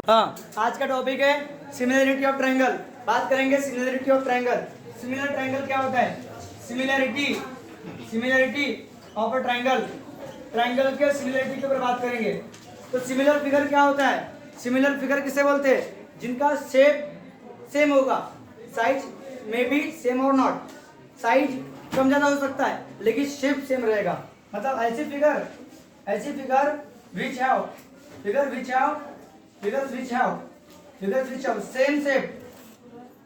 हाँ, आज का टॉपिक है सिमिलरिटी ऑफ ट्रायंगल। बात करेंगे similarity of triangle. Similar triangle क्या होता है? Similarity of a triangle, triangle के सिमिलरिटी के ऊपर बात करेंगे। तो सिमिलर फिगर क्या होता है? सिमिलर फिगर किसे बोलते हैं? जिनका शेप सेम होगा, साइज में भी सेम और नॉट, साइज कम ज़्यादा हो सकता है लेकिन शेप सेम रहेगा। मतलब ऐसी figure which have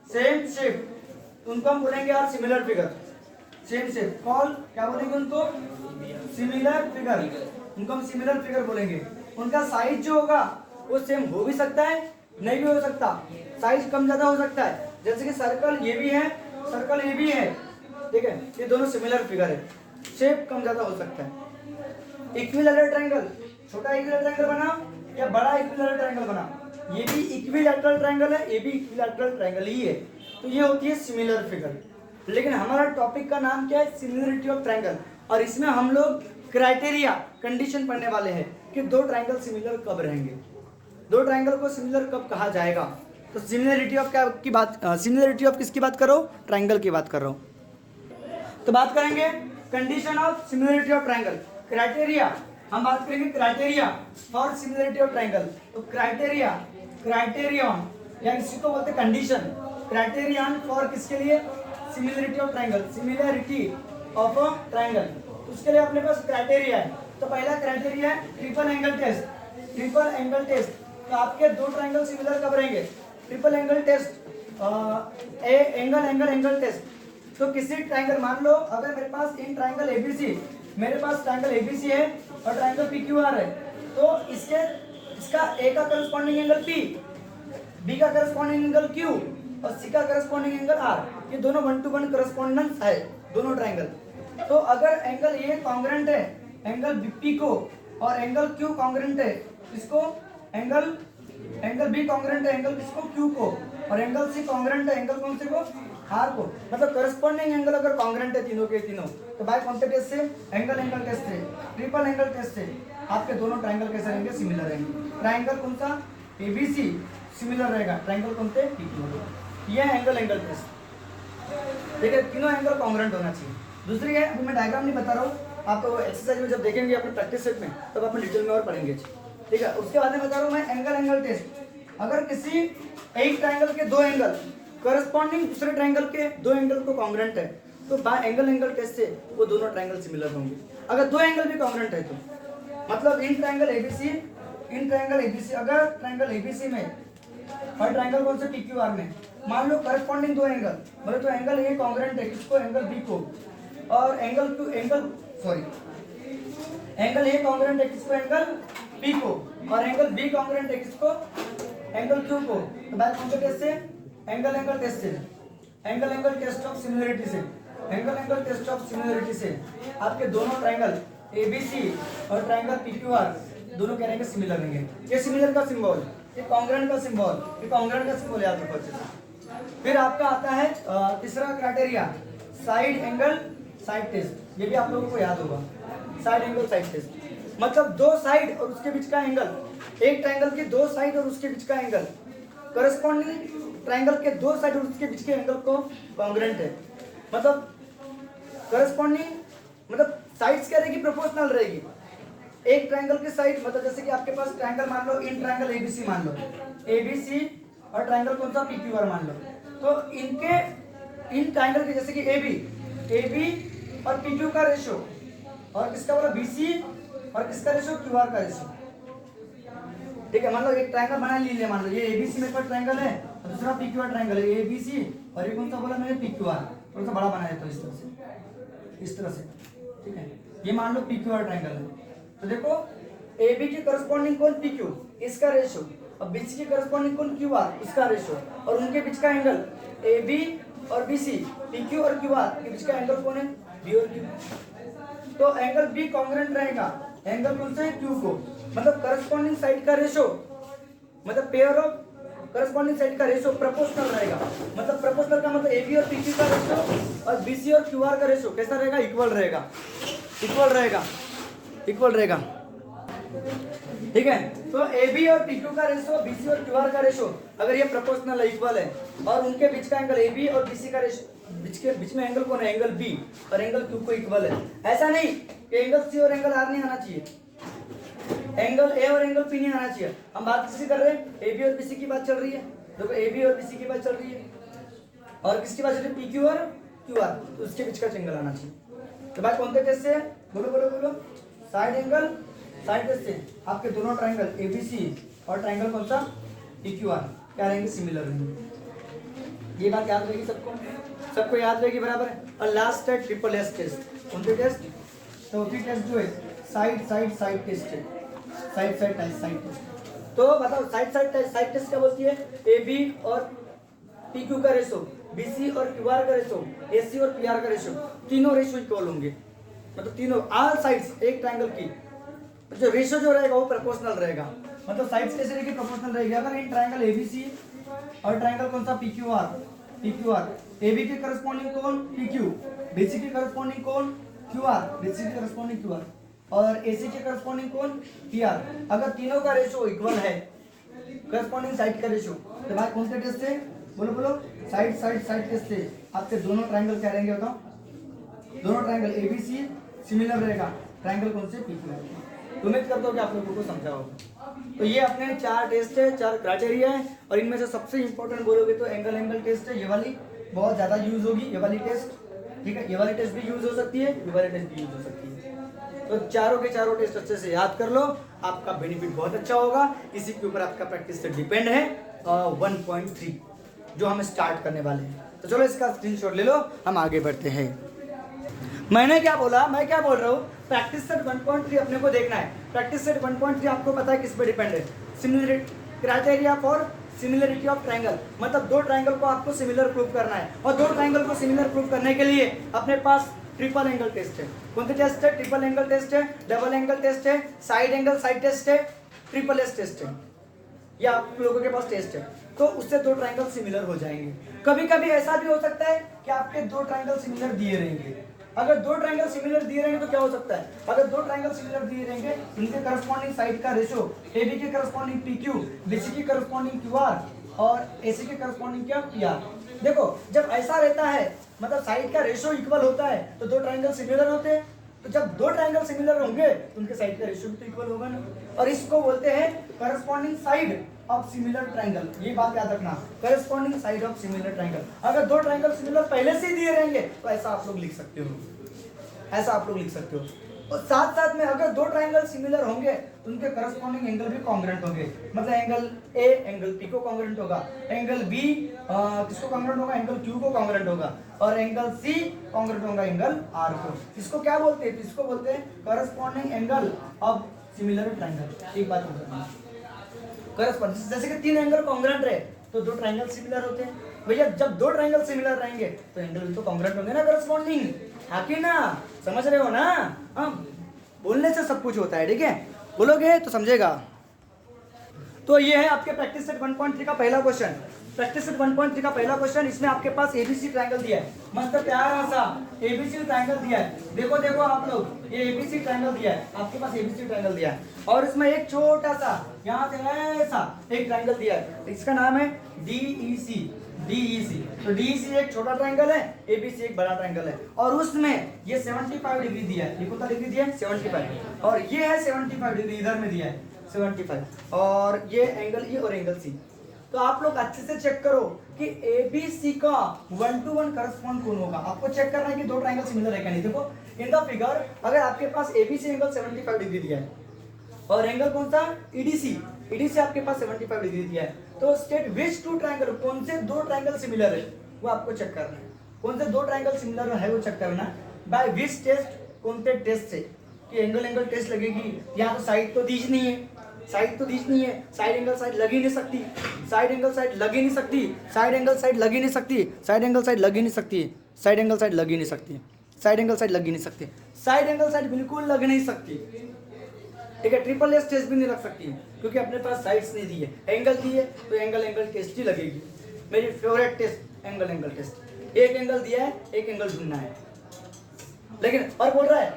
same shape, उनको हम बोलेंगे यार similar figure. Same shape call क्या बोलेंगे उनको? Similar figure. उनको हम सिमिलर फिगर बोलेंगे। उनका साइज जो होगा वो सेम हो भी सकता है, नहीं भी हो सकता, साइज कम ज्यादा हो सकता है। जैसे कि सर्कल ये भी है, सर्कल ये भी है, ठीक है, ये दोनों सिमिलर फिगर है, शेप कम ज्यादा हो सकता है। इक्विलैटरल ट्रायंगल, छोटा इक्विलैटरल ट्रायंगल बना या बड़ा इक्विलैटरल ट्रायंगल बना, ये भी इक्विलैटरल ट्रायंगल है, ये भी इक्विलैटरल ट्रायंगल ही है। तो ये होती है सिमिलर फिगर। लेकिन हमारा टॉपिक का नाम क्या है? Similarity of triangle. और इसमें हम लोग क्राइटेरिया, कंडीशन पढ़ने वाले हैं कि दो ट्रायंगल सिमिलर कब रहेंगे, दो ट्रायंगल को सिमिलर कब कहा जाएगा। तो सिमिलरिटी ऑफ क्या की बात, सिमिलरिटी ऑफ किसकी बात करो? ट्रायंगल की बात कर रहा हूँ। तो बात करेंगे condition of similarity of triangle. Criteria, हम बात करेंगे criteria for similarity of triangle. तो क्राइटेरियन या इसी को बोलते कंडीशन, क्राइटेरियन फॉर किसके लिए? Similarity of triangle, similarity of a triangle. उसके लिए अपने पास क्राइटेरिया है। तो पहला क्राइटेरिया है triple angle test. Triple angle test, तो आपके दो ट्रायंगल सिमिलर कब रहेंगे? Triple angle test, angle test. तो किसी ट्रायंगल, मान लो अगर मेरे पास इन ट्रायंगल एबीसी, मेरे पास ट्रायंगल एबीसी है और ट्रायंगल पीक्यूआर है, तो इसका ए का करस्पॉन्डिंग एंगल पी, बी का करस्पॉन्डिंग एंगल क्यू और सी का करस्पॉन्डिंग एंगल आर, ये दोनों 1 to 1 करस्पॉन्डेंस है दोनों ट्रायंगल। तो अगर एंगल ए कॉन्ग्रेंट है एंगल पी को और एंगल क्यू कॉन्ग्रेंट है इसको, एंगल बी कॉन्ग्रेंट है एंगल किसको? क्यू को, और एंगल सी कॉन्ग्रेंट है एंगल कौन से को? आर को। मतलब करस्पॉन्डिंग एंगल अगर कॉन्ग्रेंट है तीनों के तीनों, तो बाय कौन से टेस्ट से? एंगल टेस्ट से, ट्रिपल एंगल टेस्ट से आपके दोनों ट्रायंगल कैसे रहेंगे? सिमिलर रहेंगे। ट्रायंगल कौन सा? एबीसी सिमिलर रहेगा, ट्रायंगल कौन से? पीक्यू। ये एंगल टेस्ट। देखिए तीनों एंगल कॉन्ग्रेंट होना चाहिए। दूसरी है, अभी मैं डायग्राम नहीं बता रहा हूँ, आप तो एक्सरसाइज में जब देखेंगे अपने प्रैक्टिस सेट में तब अपन डिटेल में और पढ़ेंगे, ठीक है। उसके बाद में बता रहा हूँ मैं एंगल टेस्ट। अगर किसी एक ट्रायंगल के दो एंगल करस्पॉन्डिंग दूसरे ट्रायंगल के दो एंगल को कॉन्ग्रेंट है, तो बाय एंगल टेस्ट से वो दोनों ट्रायंगल सिमिलर होंगे। अगर दो एंगल भी कॉन्ग्रेंट है तो मतलब इन ट्रायंगल एबीसी, अगर ट्रायंगल एबीसी में और ट्रायंगल कौन से? पीक्यूआर में, मान लो करस्पॉन्डिंग दो एंगल, बोले तो एंगल ए कॉन्ग्रेंट है किसको? एंगल बी को, और एंगल ए कॉन्ग्रेंट है किसको? एंगल बी को, और एंगल बी कॉन्ग्रेंट है किसको? एंगल क्यू को। तो बाय कौन से टेस्ट से? एंगल टेस्ट से, एंगल टेस्ट ऑफ सिमिलरिटी से, एंगल टेस्ट ऑफ सिमिलरिटी से आपके दोनों ट्रायंगल एबीसी और ट्रायंगल पीक्यूआर दोनों क्या रहेंगे? सिमिलर रहेंगे। ये सिमिलर का सिंबल, ये कॉन्ग्रेंट का सिंबल याद रखो अच्छे से। फिर आपका आता है तीसरा क्राइटेरिया साइड टेस्ट। ये भी आप लोगों को याद होगा, साइड टेस्ट मतलब दो साइड और उसके बीच का एंगल, एक ट्रायंगल के दो साइड और उसके बीच का एंगल करस्पॉन्डिंग ट्रायंगल के दो साइड और उसके बीच के एंगल को कॉन्ग्रेंट है। मतलब करस्पॉन्डिंग मतलब साइड्स क्या रहेगी? प्रोपोर्शनल रहेगी। एक ट्रायंगल के साइड, मतलब जैसे कि आपके पास ट्रायंगल मान लो, इन ट्रायंगल एबीसी मान लो, एबीसी और ट्रायंगल कौन सा? पीक्यूआर मान लो। तो इनके इन ट्रायंगल के जैसे कि एबी और पीक्यू का रेशो, और किसका बोला? बीसी और किसका रेशो? क्यूआर का रेशो, ठीक है। मान लो एक ट्रायंगल बना लीजिए, मान लो ये एबीसी में पर ट्रायंगल है और दूसरा पीक्यूआर ट्रायंगल है, एबीसी और ये कौन सा बोला मैंने? पीक्यूआर। थोड़ा सा बड़ा बनाया तो इस तरह से, ठीक है। ये मान लो पीक्यूआर ट्रायंगल है, तो देखो AB के करस्पॉन्डिंग कौन? PQ, इसका रेशो, और BC के करस्पॉन्डिंग कौन? QR, इसका रेशो, और उनके बीच का एंगल AB और BC, PQ और QR के बीच का एंगल कौन है? B और Q। तो एंगल B कॉन्ग्रेंट रहेगा एंगल कौन से? Q को। मतलब करस्पॉन्डिंग साइड का रेशो, मतलब पेयर ऑफ करस्पॉन्डिंग साइड का रेशो प्रोपोर्शनल रहेगा। मतलब प्रोपोर्शनल का मतलब AB और PQ का रेशो और BC और QR का रेशो कैसा रहेगा? इक्वल रहेगा। ठीक है। तो ए बी और पी क्यू का रेशो, बी सी और क्यू आर का रेशो अगर ये प्रोपोर्शनल इक्वल है और उनके बीच का एंगल ए बी और बी सी का रेशो, बीच में एंगल कौन है, एंगल बी और एंगल क्यू को इक्वल है, ऐसा नहीं कि एंगल सी और एंगल आर नहीं आना चाहिए, एंगल ए और एंगल पी नहीं आना चाहिए। हम बात किसकी कर रहे हैं, ए बी और बी सी की बात चल रही है। देखो ए बी और बी सी की बात चल रही है और किसकी बात चल रही है, पी क्यू और क्यू आर, तो उसके बीच का एंगल आना चाहिए। तो भाई कौन से टेस्ट से, बोलो बोलो बोलो, साइड एंगल, साइड टेस्ट से आपके दोनों ट्रायंगल एबीसी और ट्रायंगल कौन सा, पीक्यूआर क्या रहेंगे, सिमिलर रहेंगे। ये बात याद रहेगी सबको, सबको याद रहेगी बराबर है। और लास्ट है ट्रिपल एस टेस्ट। कौन से टेस्ट, चौथी टेस्ट जो है साइड साइड साइड टेस्ट है, साइड साइड साइड टेस्ट। तो बताओ साइड साइड टेस्ट क्या बोलती है, ए बी और पी क्यू का रेशो, बी सी और क्यू आर का रेशो, ए सी और पी आर का रेशो, तीनों रेशो इक्वल होंगे, मतलब तीनों ऑल साइड्स एक ट्रायंगल की जो रेशो जो रहेगा वो प्रोपोर्शनल रहेगा, मतलब साइड्स कैसे रहेगी, प्रोपोर्शनल रहेगी। अगर इन ट्रायंगल एबीसी और ट्रायंगल कौन सा, पीक्यूआर, एबी के करस्पॉन्डिंग कौन, पीक्यू, बीसी के करस्पॉन्डिंग कौन, क्यूआर, बीसी के करस्पॉन्डिंग क्यूआर और एसी के करस्पॉन्डिंग कौन, पीआर। अगर तीनों का रेशो इक्वल है, करस्पॉन्डिंग साइड का रेशो, तो भाई कौन से टेस्ट से, बोलो बोलो, साइड साइड साइड टेस्ट से आपके दोनों ट्रायंगल क्या रहेंगे बताओ, दोनों ट्रायंगल एबीसी सिमिलर रहेगा, ट्रायंगल कौन से, पीक्यूआर। उम्मीद करता हूँ कि आप लोगों को समझा होगा। तो ये अपने 4 टेस्ट है, 4 क्राइटेरिया है और इनमें से सबसे इंपॉर्टेंट बोलोगे तो एंगल टेस्ट है, ये वाली बहुत ज्यादा यूज होगी, ये वाली टेस्ट, ठीक है। ये वाली टेस्ट भी यूज हो सकती है, ये वाली टेस्ट भी यूज हो सकती है। तो चारों के चारों टेस्ट अच्छे से याद कर लो, आपका बेनिफिट बहुत अच्छा होगा। इसी के ऊपर आपका प्रैक्टिस से डिपेंड है 1.3 जो हम स्टार्ट करने वाले हैं। तो चलो इसका स्क्रीनशॉट ले लो, हम आगे बढ़ते हैं। मैंने क्या बोला, मैं क्या बोल रहा हूँ, प्रैक्टिस सेट 1.3 अपने को देखना है। प्रैक्टिस सेट 1.3 आपको पता है किस पे डिपेंड है, similarity criteria for similarity of triangle, मतलब दो ट्रायंगल को आपको सिमिलर प्रूव करना है और दो ट्रायंगल को सिमिलर प्रूव करने के लिए अपने पास ट्रिपल एंगल टेस्ट है। कौन सा टेस्ट है, ट्रिपल एंगल टेस्ट है, डबल एंगल टेस्ट है, साइड एंगल साइड टेस्ट है, ट्रिपल एस टेस्ट है, ये आप लोगों के पास टेस्ट है। तो उससे दो ट्रायंगल सिमिलर हो जाएंगे। कभी कभी ऐसा भी हो सकता है कि आपके दो ट्रायंगल सिमिलर दिए रहेंगे। अगर दो ट्रायंगल सिमिलर दिए रहेंगे तो क्या हो सकता है, अगर दो ट्रायंगल सिमिलर दिए रहेंगे, इनके करस्पॉन्डिंग साइड का रेशो, एबी के करस्पॉन्डिंग पीक्यू, बीसी के करस्पॉन्डिंग क्यूआर और एसी के करस्पॉन्डिंग क्या, पीआर। देखो जब ऐसा रहता है, मतलब साइड का रेशो इक्वल होता है तो दो ट्रायंगल सिमिलर होते हैं। तो जब दो ट्रायंगल सिमिलर होंगे तो उनके साइड का रेशो भी तो इक्वल होगा ना, और इसको बोलते हैं corresponding side of similar triangle. ये बात याद रखना, corresponding side of similar triangle. अगर दो ट्रायंगल सिमिलर पहले से ही दिए रहेंगे तो ऐसा आप लोग लिख सकते हो, ऐसा आप लोग लिख सकते हो। और साथ साथ में अगर दो ट्रायंगल सिमिलर होंगे तो उनके करस्पॉन्डिंग एंगल भी कॉन्ग्रुएंट होंगे, मतलब एंगल ए एंगल पी को कॉन्ग्रुएंट होगा, एंगल बी किसको कॉन्ग्रुएंट होगा, एंगल क्यू को कॉन्ग्रुएंट होगा, और एंगल सी कॉन्ग्रुएंट होगा एंगल आर को। इसको क्या बोलते हैं, इसको बोलते हैं corresponding angle of similar triangle. एक बात बोलते करस्पॉन्डिंग, जैसे कि तीन एंगल कॉन्ग्रुएंट रहे तो दो ट्रायंगल सिमिलर होते हैं। भैया जब दो ट्रायंगल सिमिलर रहेंगे तो एंगल भी तो कॉन्ग्रुएंट होंगे ना, करस्पॉन्डिंग, आके ना, समझ रहे हो ना। हाँ, बोलने से सब कुछ होता है, ठीक है, बोलोगे तो समझेगा। तो ये है आपके प्रैक्टिस सेट 1.3 का पहला क्वेश्चन। प्रैक्टिस सेट 1.3 का पहला क्वेश्चन, इसमें आपके पास एबीसी ट्रायंगल दिया है, मस्त प्यारा सा एबीसी ट्रायंगल दिया है। देखो देखो आप लोग, ये एबीसी ट्रायंगल दिया है, आपके पास एबीसी ट्रायंगल दिया है और इसमें एक छोटा सा यहाँ से ऐसा एक ट्रायंगल दिया है, इसका नाम है डीईसी। तो डीईसी एक छोटा ट्रायंगल है, एबीसी एक बड़ा ट्रायंगल है और उसमें ये 75 डिग्री दिया है, ये कितना डिग्री दिया है, 75, और ये है 75 डिग्री, इधर में दिया है 75, और ये एंगल ई और एंगल सी। तो आप लोग अच्छे से चेक करो कि एबीसी का 1:1 करस्पॉन्ड कौन होगा। आपको चेक करना है कि दो ट्रायंगल सिमिलर है क्या नहीं। देखो इन द फिगर, अगर आपके पास एबीसी एंगल 75 डिग्री दिया है और एंगल कौन सा, ईडीसी आपके पास 75 डिग्री दिया है, तो स्टेट विच टू ट्रायंगल, कौन से दो ट्रायंगल सिमिलर है वो आपको चेक करना है। कौन से दो ट्रायंगल सिमिलर है वो चेक करना है बाय विच टेस्ट, कौन से टेस्ट से, कि एंगल टेस्ट लगेगी। यहाँ तो साइड तो दीज नहीं है, साइड तो दीज नहीं है, साइड एंगल साइड लग ही नहीं सकती, साइड एंगल साइड लग ही नहीं सकती, साइड एंगल साइड लग ही नहीं सकती, साइड एंगल साइड लग ही नहीं सकती, साइड एंगल साइड लग ही नहीं सकती, साइड एंगल साइड लग ही नहीं सकती, साइड एंगल साइड बिल्कुल लग नहीं सकती, ठीक है। ट्रिपल एस टेस्ट भी नहीं लग सकती है क्योंकि अपने पास साइड्स नहीं दी है, एंगल दी है तो एंगल टेस्ट ही लगेगी। मेरी फेवरेट टेस्ट एंगल टेस्ट, एक एंगल दिया है, एक एंगल ढूंढना है, लेकिन और बोल रहा है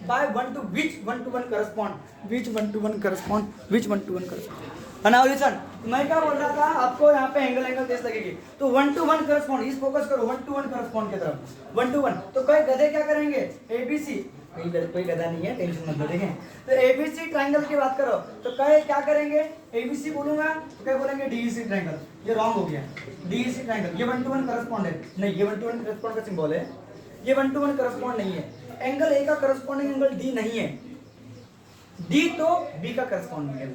by 1 to which 1 to 1 correspond, which 1 to 1 correspond, which 1 to 1 correspond. now listen, मैं क्या बोल रहा था आपको, यहाँ पे एंगल टेस्ट लगेगी तो 1 to 1 करस्पॉन्ड, इस फोकस करो 1 to 1 करस्पॉन्ड की तरफ 1 to 1। तो कई गधे क्या करेंगे, एबीसी, कोई गधा नहीं है, टेंशन मत लो, देखें तो एबीसी ट्रायंगल की बात करो तो कई क्या करेंगे, एबीसी बोलूंगा तो कई बोलेंगे डीईसी ट्रायंगल, ये रॉन्ग हो गया, डीईसी ट्रायंगल ये 1 to 1 करस्पॉन्ड है नहीं, ये 1 to 1 करस्पॉन्ड का सिंबल है, ये 1 to 1 करस्पॉन्ड नहीं है। एंगल ए का करस्पॉन्डिंग एंगल डी नहीं है, डी तो बी का करस्पॉन्डिंग है,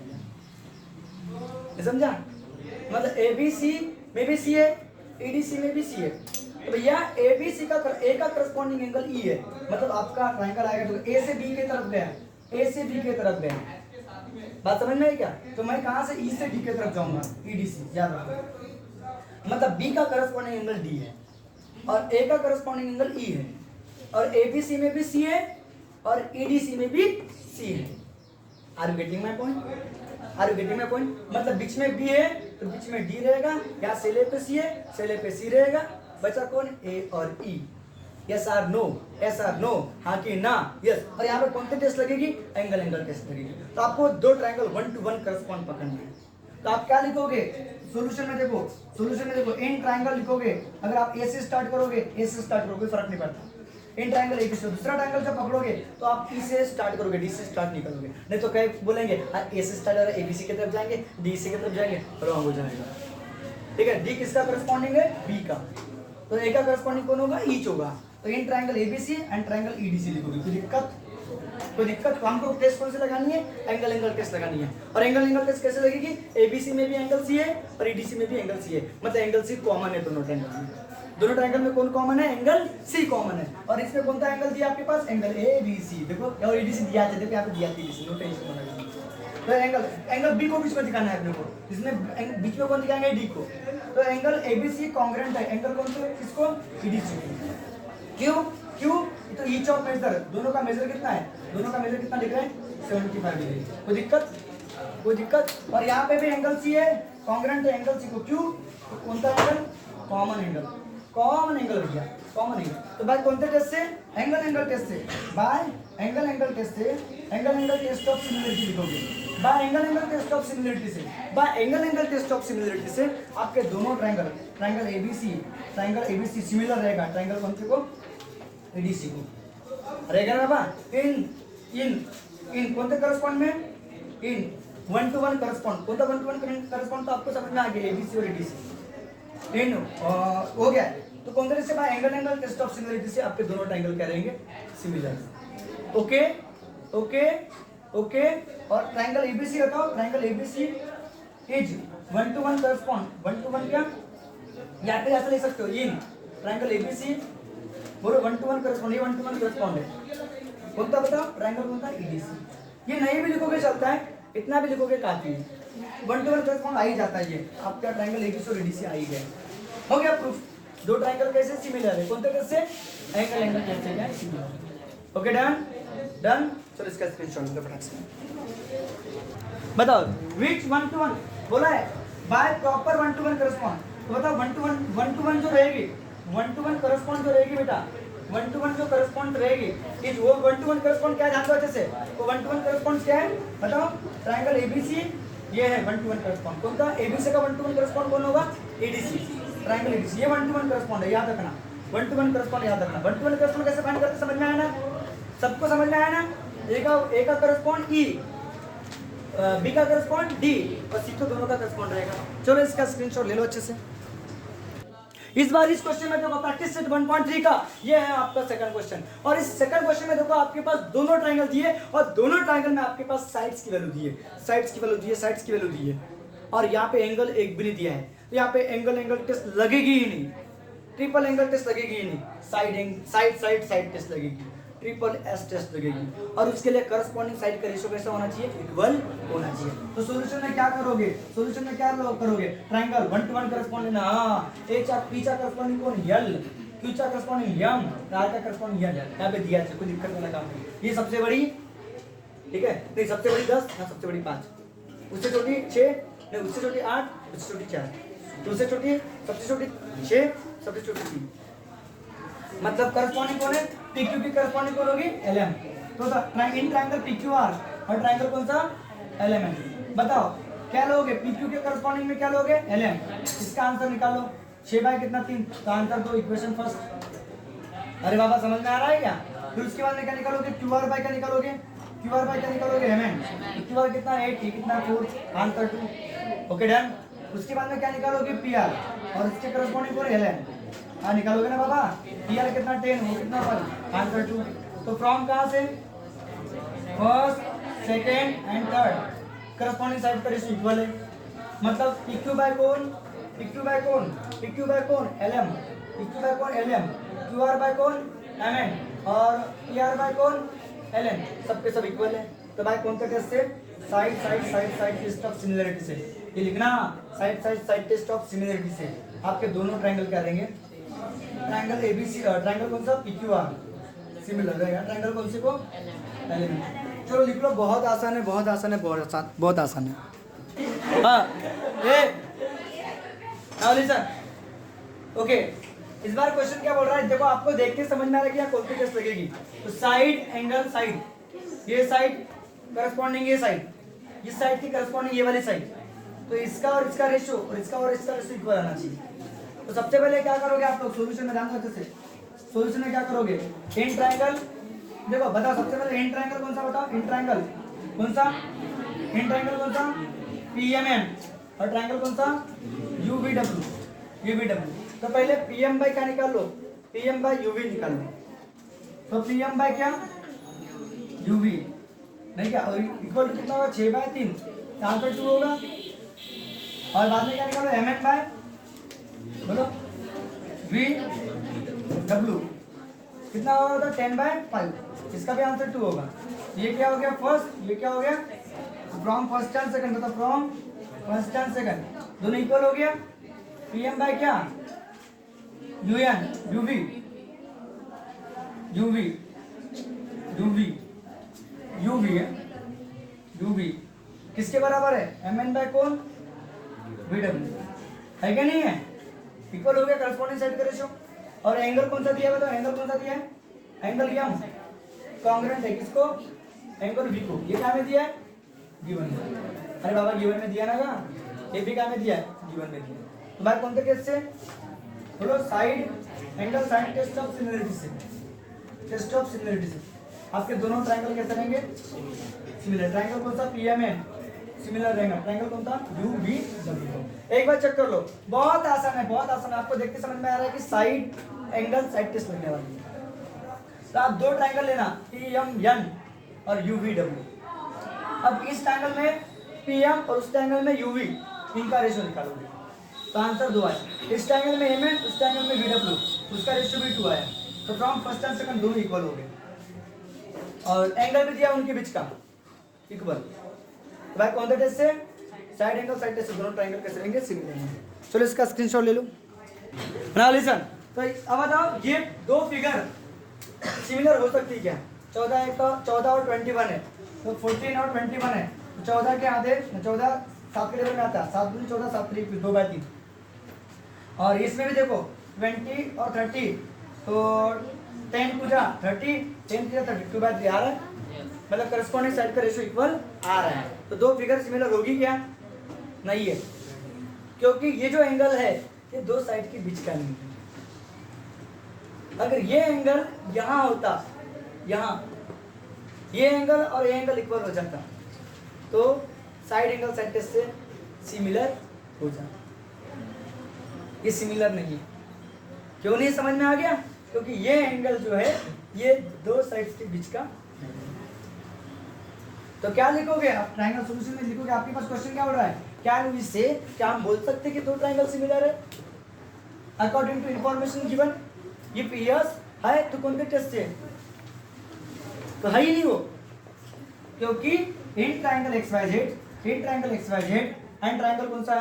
समझा, मतलब एबीसी में भी सी है, ईडीसी में भी सी है, तो भैया एबीसी का ए का करस्पॉन्डिंग एंगल ई है, मतलब आपका ट्रायंगल आएगा तो ए से बी की तरफ गया, ए से बी की तरफ गया, बात समझ में आई क्या, तो मैं कहां से ई से डी की तरफ जाऊंगा, ईडीसी, याद रखो, मतलब बी का करस्पॉन्डिंग एंगल डी है और ए का करस्पॉन्डिंग एंगल ई है, और एबीसी में भी सी है और ईडीसी में भी सी है। Are you getting my point, are you getting my point, मतलब बीच में बी है तो बीच में डी रहेगा, यहाँ सेले पे सी है, सेले पे सी रहेगा, बचा कौन, ए और E, yes or no, yes or no, हाँ कि ना, यस। और यहाँ पे कौन सी टेस्ट लगेगी, एंगल टेस्ट लगेगी। तो आपको दो ट्रायंगल 1 to 1 करस्पॉन्ड पकड़ना है, तो आप क्या लिखोगे सॉल्यूशन में, देखो सॉल्यूशन में देखो इन ट्रायंगल लिखोगे, अगर आप ए से स्टार्ट करोगे, ए से स्टार्ट करोगे फर्क नहीं पड़ता, इन ट्रायंगल एक से दूसरा ट्रायंगल जब पकड़ोगे तो आप ई से स्टार्ट करोगे, डी से स्टार्ट नहीं करोगे, नहीं तो कई बोलेंगे ए से स्टार्ट और एबीसी की तरफ जाएंगे, डी सी की तरफ जाएंगे, रॉन्ग हो जाएगा, ठीक है। डी किसका करस्पॉन्डिंग है, बी का, तो ए का करस्पॉन्डिंग कौन होगा, ईच होगा, तो in triangle ABC and triangle EDC लिखोगे। कोई दिक्कत, तो हमको टेस्ट कौन सी लगानी है, एंगल टेस्ट लगानी है, और एंगल टेस्ट कैसे लगेगी, एबीसी में भी एंगल सी है और ईडीसी में भी एंगल सी है, मतलब एंगल सी कॉमन है दोनों ट्रायंगल में, दोनों ट्रायंगल में कौन कॉमन है, एंगल सी कॉमन है, और इसमें कौन सा एंगल दिया आपके पास, एंगल ए बी सी, देखो और ईडीसी दिया है, देखो यहाँ पे दिया है, नो टेंशन मत लो। तो एंगल बी को बीच में दिखाना है अपने को, इसमें बीच में कौन दिखाएंगे, डी को, तो एंगल एबीसी कांग्रुएंट है, एंगल कौन सा, किसको, ईडीसी को, क्यों, तो ईच ऑफ मेजर, दोनों का मेजर कितना है, दोनों का मेजर कितना लिख रहे हैं, 75 डिग्री, कोई दिक्कत, और यहाँ पे भी एंगल सी है, कांग्रुएंट है एंगल सी को, क्यों, तो कौन सा एंगल, कॉमन एंगल भैया, कॉमन एंगल, तो बाय कौन से टेस्ट से, एंगल टेस्ट से, बाय एंगल टेस्ट से, एंगल टेस्ट ऑफ सिमिलरिटी लिखोगे, by angle test of similarity से, by angle test of similarity से आपके दोनों ट्रायंगल एबीसी सिमिलर रहेगा, ट्रायंगल कौन से को, एडीसी को रहेगा ना बाबा, इन कौन से करस्पॉन्ड में, इन 1 to 1 करस्पॉन्ड, कौन सा 1 to 1 करस्पॉन्ड, तो आपको समझ में आ गया, एबीसी और एडीसी इन हो गया, तो कौन से by angle test of similarity से आपके दोनों ट्रायंगल क्या रहेंगे, सिमिलर, ओके, और ट्रायंगल एबीसी बताओ, triangle ABC is 1 to 1 correspond, 1 to 1 क्या, यहाँ पे ऐसा लिख सकते हो, इन ट्रायंगल एबीसी बोलो 1 to 1 करस्पॉन्ड, ये 1 to 1 करस्पॉन्ड है, कौन सा बताओ, ट्रायंगल कौन सा, ईडीसी, ये नहीं भी लिखोगे चलता है, इतना भी लिखोगे काफी है, 1 to 1 करस्पॉन्ड आ ही जाता है, ये आपका ट्रायंगल एबीसी और ईडीसी आ ही गया, हो गया प्रूफ, दो ट्रायंगल कैसे सिमिलर है, कौन से कैसे, एंगल कैसे क्या सिमिलर, ओके डन, चलो इसका स्क्रीनशॉट लो फटाक से, बताओ विच 1 to 1 बोला है, बाय प्रॉपर 1 to 1 करस्पॉन्ड, तो बताओ 1 to 1 जो रहेगी, 1 to 1 करस्पॉन्ड जो रहेगी बेटा, 1 to 1 जो करस्पॉन्ड रहेगी, इस वो 1 to 1 करस्पॉन्ड क्या जानते हो अच्छे से, तो 1 to 1 करस्पॉन्ड क्या है बताओ, ट्रायंगल एबीसी ये है 1 to 1 करस्पॉन्ड, कौन सा, एबीसी का 1 to 1 करस्पॉन्ड कौन होगा, एडीसी, ट्रायंगल एडीसी, ये 1 to 1 करस्पॉन्ड है, याद रखना, 1 to 1 करस्पॉन्ड याद रखना, 1 to 1 करस्पॉन्ड कैसे फाइंड करते, समझ में आया ना, सबको समझ में आया ना, ए का करस्पॉन्ड ई, बी का करस्पॉन्ड डी, और सी तो दोनों का करस्पॉन्ड रहेगा। चलो इसका स्क्रीनशॉट ले लो अच्छे से। इस बार इस क्वेश्चन में देखो प्रैक्टिस सेट 1.3 का ये है आपका सेकंड क्वेश्चन, और इस सेकंड क्वेश्चन में देखो आपके पास दोनों ट्रायंगल दिए और दोनों ट्रायंगल में आपके पास साइड्स की वैल्यू दी है, और यहाँ पे एंगल एक भी नहीं दिया है, तो यहाँ पे एंगल टेस्ट लगेगी ही नहीं, ट्रिपल एंगल टेस्ट लगेगी ही नहीं, साइड टेस्ट लगेगी, ट्रिपल एस टेस्ट लगेगी, और उसके लिए करस्पॉन्डिंग साइड का रेशियो कैसा होना चाहिए, इक्वल होना चाहिए। तो सॉल्यूशन में क्या करोगे, ट्रायंगल 1 to 1 करस्पॉन्डिंग ना, ए चा पी चा करस्पॉन्डिंग कौन, यल, क्यू चा करस्पॉन्डिंग यम, आर का करस्पॉन्डिंग यल, यहाँ पे दिया है, कोई दिक्कत वाला काम नहीं, ये सबसे बड़ी, ठीक है, नहीं सबसे बड़ी 10, हाँ सबसे बड़ी 5, उससे छोटी 6, नहीं उससे छोटी 8, उससे छोटी 4, उससे छोटी, सबसे छोटी 6, सबसे छोटी 3, मतलब करस्पॉन्डिंग कौन है, पीक्यू की करस्पॉन्डिंग कौन होगी, एलएम, तो इन ट्रायंगल PQR और ट्रायंगल कौन सा LMN, बताओ क्या लोगे PQ के करस्पॉन्डिंग में क्या लोगे LM, इसका आंसर निकालो 6 बाय कितना 3, तो आंसर दो इक्वेशन फर्स्ट। अरे बाबा समझ में आ रहा है क्या? फिर उसके बाद में क्या निकालोगे QR बाय क्या निकालोगे, QR बाय क्या निकालोगे MN, QR कितना 8, ये कितना 4, आंसर 2। Okay done. उसके बाद में क्या निकालोगे PR और इसके करस्पॉन्डिंग कौन LM, हाँ निकालोगे ना बाबा, PR कितना 10, वो कितना 1, आंसर 2। तो फ्रॉम कहाँ से, first second and third corresponding side का रेशियो इक्वल है, मतलब PQ बाय कौन, PQ बाय कौन, PQ बाय कौन LM, PQ बाय कौन LM, QR बाय कौन MN और PR बाय कौन LN, सबके सब इक्वल है। तो भाई कौन सा टेस्ट से, side side side side test of similarity से, ये लिखना side side side test of similarity से आपके दोनों ट्रायंगल क्या रहेंगे, ट्रायंगल ABC, ट्रायंगल कौन सा PQR सिमिलर रहेगा, ट्रायंगल कौन से को LM। चलो लिख लो, बहुत आसान है, बहुत आसान है, बहुत आसान, बहुत आसान है। हाँ लिसन, ओके इस बार क्वेश्चन क्या बोल रहा है, देखो आपको देख के समझ में आ रहा है कि यहाँ कौन सी टेस्ट लगेगी। तो साइड एंगल साइड, ये साइड करस्पॉन्डिंग ये साइड, इस साइड की करस्पॉन्डिंग ये वाली साइड, तो इसका और इसका रेशियो और इसका रेशियो इक्वल आना चाहिए। तो सबसे पहले क्या करोगे आप लोग, सोल्यूशन में ध्यान रखते से, सोल्यूशन में क्या करोगे, इन ट्रायंगल, देखो बताओ सबसे पहले इन ट्रायंगल कौन सा, बताओ इन ट्रायंगल कौन सा, इन ट्रायंगल कौन सा PMN और ट्रायंगल कौन सा UVW। तो पहले PM बाय क्या निकाल लो, PM बाय UV निकाल लो। तो PM बाय क्या UV नहीं क्या, इक्वल टू कितना होगा 6 बाय 3, आंसर 2 होगा। और बाद में क्या निकालो MN बाय बोलो VW कितना होगा, तो 10 बाय 5, इसका भी आंसर 2 होगा। ये क्या हो गया फर्स्ट, ये क्या हो गया फ्रॉम फर्स्ट एंड सेकंड, मतलब फ्रॉम फर्स्ट एंड सेकंड दोनों इक्वल हो गया। PM बाय क्या UN UV है, UV किसके बराबर है, MN बाय कौन VW है क्या नहीं है, इक्वल हो गया करस्पॉन्डिंग साइड का रेशियो। और एंगल कौन सा दिया है, बताओ एंगल कौन सा दिया है, एंगल क्या कांग्रुएंट है किसको, एंगल V को, ये क्या में दिया है गिवन में, अरे बाबा गिवन में दिया ना का, ये भी क्या में दिया है गिवन में दिया। तो भाई कौन से केस से बोलो, side angle side test of similarity से, टेस्ट ऑफ सिमिलरिटी से आपके दोनों ट्रायंगल कैसे रहेंगे सिमिलर, ट्रायंगल कौन सा PMN सिमिलर रहेगा, ट्रायंगल कौन सा UVW। एक बार चेक कर लो, बहुत आसान है, बहुत आसान है, आपको देख के समझ में आ रहा है कि साइड एंगल साइड टेस्ट लगने वाली है। तो आप दो ट्रायंगल लेना PMN और UVW। अब इस ट्रायंगल में PM और उस ट्रायंगल में UV, इनका रेशियो निकालोगे तो आंसर 2 आया। इस ट्रायंगल में MN, उस ट्रायंगल में VW, उसका रेशियो भी 2 आया। तो फ्रॉम फर्स्ट एंड सेकंड दोनों इक्वल हो गए और एंगल भी दिया उनके बीच का इक्वल। तो भाई कौन सा टेस्ट से, साइड एंगल साइड टेस्ट से दोनों ट्रायंगल कैसे रहेंगे सिमिलर हैं। चलो इसका स्क्रीनशॉट ले लो ना, लिसन। तो अब बताओ ये दो फिगर सिमिलर हो सकती है क्या, 14 और 21 है, तो 14 और 21 है, 14 के आधे 14 7 के टेबल में आता है, 7 दूनी 14 7 3 2 बाय 3। और इसमें भी देखो 20 और 30, तो 10 पूजा 30, 10 पूजा 30, 2 बाय 3 आ रहा है, मतलब करस्पॉन्डिंग साइड का रेशियो इक्वल आ रहा है। तो दो फिगर सिमिलर होगी क्या, नहीं है, क्योंकि ये जो एंगल है ये दो साइड के बीच का नहीं है। अगर ये एंगल यहाँ होता, यहाँ ये एंगल और ये एंगल इक्वल हो जाता, तो साइड एंगल साइड टेस्ट से सिमिलर हो जाता। ये सिमिलर नहीं है, क्यों नहीं समझ में आ गया, क्योंकि ये एंगल जो है ये दो साइड्स के बीच का है। तो क्या लिखोगे आप, ट्रायंगल सॉल्यूशन में लिखोगे, आपके पास क्वेश्चन क्या हो रहा है, क्या इससे क्या हम बोल सकते हैं कि दो ट्रायंगल सिमिलर है according to information given, if yes है तो कौन से टेस्ट से, तो है ही नहीं वो, क्योंकि in triangle XYZ, in triangle XYZ and triangle कौन सा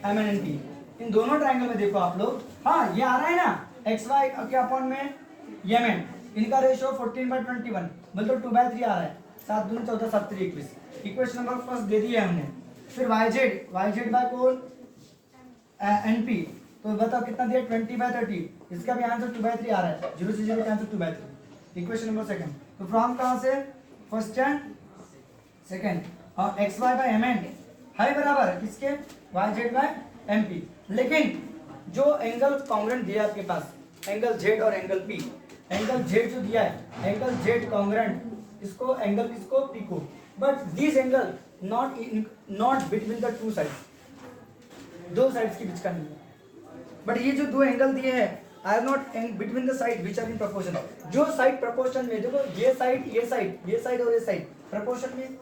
MNP, इन दोनों ट्रायंगल में देखो आप लोग, हाँ ये आ रहा है ना XY के अपॉन में MN, इनका रेशियो 14/21, मतलब 2/3 आ रहा है, 7 दूनी 14 7 3 21। इक्वेशन नंबर फर्स्ट दे दिया हमने। फिर YZ बाय कौन NP, तो बताओ कितना दिया 20/30, इसका भी आंसर 2/3 आ रहा है, 0 से 0 का आंसर 2/3। Equation number second. तो फ्रॉम कहाँ से, फर्स्ट एंड सेकंड, और X Y by M N है बराबर किसके, Y Z by M P. लेकिन जो एंगल कॉन्ग्रेंट दिया आपके पास, एंगल जेड और एंगल पी, एंगल जेड जो दिया है एंगल जेड कॉन्ग्रेंट इसको एंगल किसको, पी को, but this angle not between the two sides, दो साइड्स के बीच का नहीं है। बट ये जो दो एंगल दिए हैं are not between the side which are in proportion. जो साइड प्रोपोर्शन में देखो, ये साइड ये साइड ये साइड और ये साइड प्रोपोर्शन में,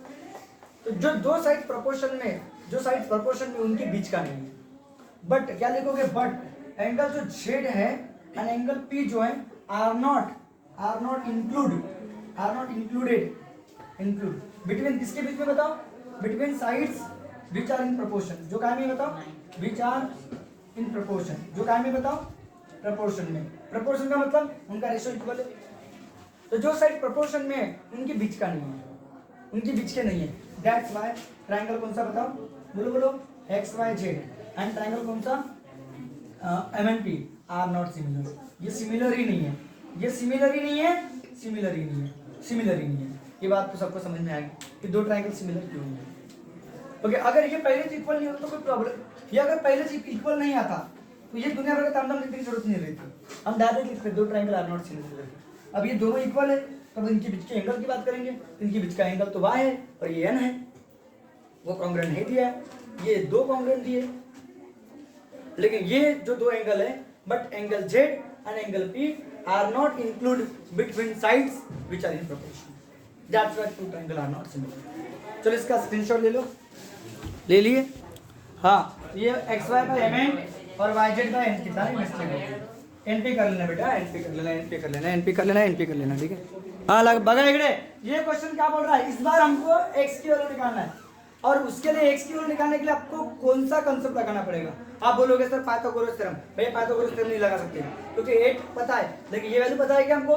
तो जो दो साइड प्रोपोर्शन में, जो साइड प्रोपोर्शन में उनके बीच का नहीं है। बट क्या लिखोगे, बट एंगल जो जेड है एंड एंगल पी जो है आर नॉट इंक्लूडेड बिटवीन किसके बीच में बताओ, between sides which are in proportion. जो काय में बताओ, विच आर इन प्रोपोर्शन, जो काय में बताओ, प्रोपोर्शन में। प्रोपोर्शन का मतलब उनका रेशियो इक्वल है। तो जो साइड प्रोपोर्शन में है उनके बीच का नहीं है, उनके बीच के नहीं है। दैट्स व्हाई ट्रायंगल कौन सा बताओ, बोलो बोलो, X Y Z and triangle कौन सा, M N P are not similar. ये सिमिलर ही नहीं है, ये सिमिलर ही नहीं है, सिमिलर ही नहीं है, सिमिलर ही नहीं है। ये बात तो सबको समझ में आएगी कि दो ट्रायंगल सिमिलर क्यों नहीं है। ओके, अगर ये पहले से इक्वल नहीं होता तो कोई प्रॉब्लम, ये अगर पहले से इक्वल नहीं आता तो ये दुनिया भर का तामझाम लिखने की जरूरत नहीं रहती। हम डायरेक्ट लिखते दो ट्रायंगल आर नॉट सिमिलर। अब ये दोनों इक्वल है तब इनके बीच के एंगल की बात करेंगे। इनके बीच का एंगल तो y है और ये n है, वो कॉन्ग्रुएंट नहीं दिया है, ये दो कॉन्ग्रुएंट दिए। लेकिन ये जो दो एंगल है, but angle z and angle p are not include between sides which are in proportion. That's why two triangle are not similar. चलो इसका स्क्रीनशॉट ले लो, ले लिए। हाँ, ये X Y by M N और वाई जेड बाई एन कितना है, मिस्टेक है। एनपी कर लेना बेटा, एनपी कर लेना, एनपी कर लेना, एनपी कर लेना, एनपी कर लेना, ठीक है। हाँ लग बगा इकड़े, ये क्वेश्चन क्या बोल रहा है, इस बार हमको एक्स की वैल्यू निकालना है और उसके लिए एक्स की वैल्यू निकालने के लिए आपको कौन सा कंसेप्ट लगाना पड़ेगा। आप बोलोगे सर पाइथागोरस थ्योरम, भैया पाइथागोरस थ्योरम नहीं लगा सकते क्योंकि 8 पता है, लेकिन ये वैल्यू पता है क्या हमको,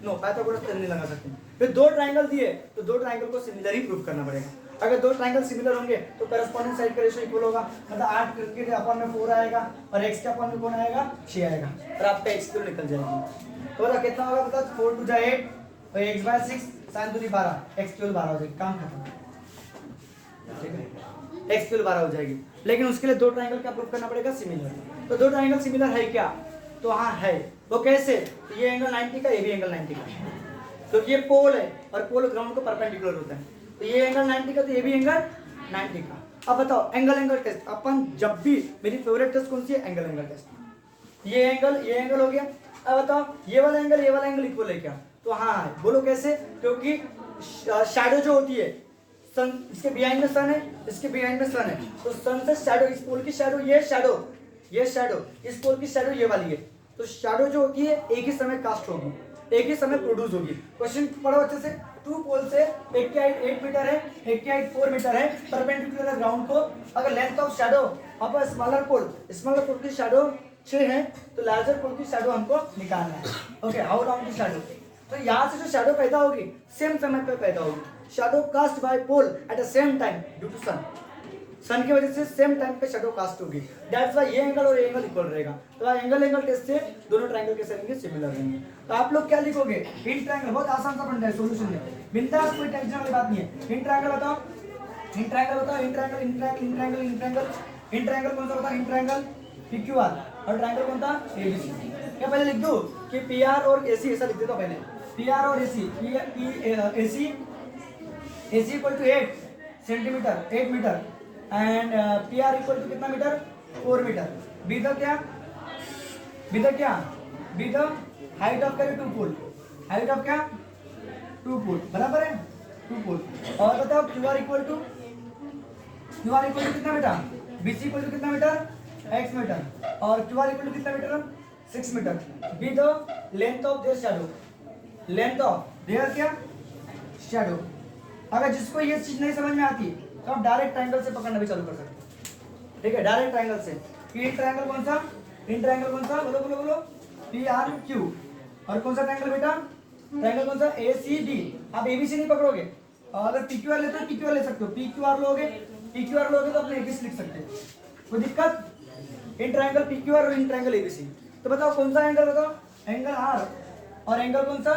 नो, पाइथागोरस थ्योरम नहीं लगा सकते। फिर दो ट्रायंगल दिए तो दो ट्रायंगल को सिमिलर ही प्रूव करना पड़ेगा। अगर दो ट्रायंगल सिमिलर होंगे तो करस्पॉन्डिंग साइड का रेशियो इक्वल होगा, मतलब 8 के अपॉन में 4 आएगा और x के अपॉन में कौन आएगा, 6 आएगा और आपका x की निकल जाएगी। तो बताओ कितना होगा, बताओ 4 टू 8 और x by 6 sin to 12, x की 12 हो जाएगी, काम खत्म, ठीक है, x की 12 हो जाएगी। लेकिन उसके लिए दो ट्रायंगल क्या प्रूव करना पड़ेगा, सिमिलर। तो दो ट्रायंगल सिमिलर है क्या, तो हाँ है। वो कैसे, तो ये एंगल 90 का, ये भी एंगल 90 का, तो ये पोल है और पोल ग्राउंड को परपेंडिकुलर होता है, तो ये एंगल 90 का, तो ये भी एंगल 90 का। अब बताओ एंगल टेस्ट, अपन जब भी, मेरी फेवरेट टेस्ट कौन सी है, एंगल टेस्ट। ये एंगल हो गया। अब बताओ ये वाला एंगल इक्वल है क्या, तो हाँ है। बोलो कैसे, क्योंकि शैडो जो होती है, सन इसके बिहाइंड में सन है, इसके बिहाइंड में सन है, तो सन से शैडो, इस पोल की शैडो, ये शैडो, इस पोल की शैडो ये वाली है, तो शैडो जो होती है एक ही समय कास्ट होगी, एक ही समय प्रोड्यूस होगी। क्वेश्चन पढ़ो अच्छे से, टू पोल से, एक की हाइट 8 मीटर है, एक की हाइट 4 मीटर है, परपेंडिकुलर है ग्राउंड को। अगर लेंथ ऑफ शैडो अब स्मॉलर पोल की शैडो 6 है, तो लार्जर पोल की शैडो हमको निकालना है। ओके, हाउ लॉन्ग की शैडो, तो यहाँ से जो शैडो पैदा होगी सेम समय पे पैदा होगी। Shadow cast by pole at the same time due to sun की वजह से सेम टाइम पे शैडो कास्ट होगी। दैट्स व्हाई ये एंगल और ये एंगल इक्वल रहेगा। तो एंगल टेस्ट से दोनों ट्रायंगल कैसे रहेंगे, सिमिलर रहेंगे। तो आप लोग क्या लिखोगे, इन ट्रायंगल, बहुत आसान सा बनता है सॉल्यूशन में, बिंदास, कोई टेंशन वाली बात नहीं है। इन ट्रायंगल बताओ, इन ट्रायंगल बताओ, इन ट्रायंगल कौन सा होता है, इन ट्रायंगल PQR और ट्रायंगल कौन था, ABC। क्या पहले लिख दूं कि PR और AC, ऐसा लिख देता हूं पहले, PR और AC, AC equal to 8 centimetre, 8 metre and PR equal to कितना metre, 4 metre. Be the height of क्या, 2 पोल, हाइट ऑफ क्या, 2 पोल, बराबर है 2 पोल। और बताओ QR इक्वल टू कितना मीटर, BC इक्वल टू कितना मीटर, x मीटर, और QR इक्वल टू कितना metre, 6 metre. Be the length of their shadow, length of their क्या, शैडो। अगर जिसको ये चीज नहीं समझ में आती तो आप डायरेक्ट ट्रायंगल से पकड़ना भी चालू कर सकते हैं, ठीक है, डायरेक्ट ट्रायंगल से। इन ट्रायंगल कौन सा, बोलो PRQ, और कौन सा ट्रायंगल बेटा, ट्रायंगल कौन सा, ACD। आप ABC नहीं पकड़ोगे, और अगर PQR लेते हो PQR ले सकते हो, PQR लोगे तो अपने ABC लिख सकते हैं, कोई दिक्कत। इन ट्रायंगल PQR और इन ट्रायंगल ABC। तो बताओ कौन सा एंगल, बताओ एंगल R और एंगल कौन सा,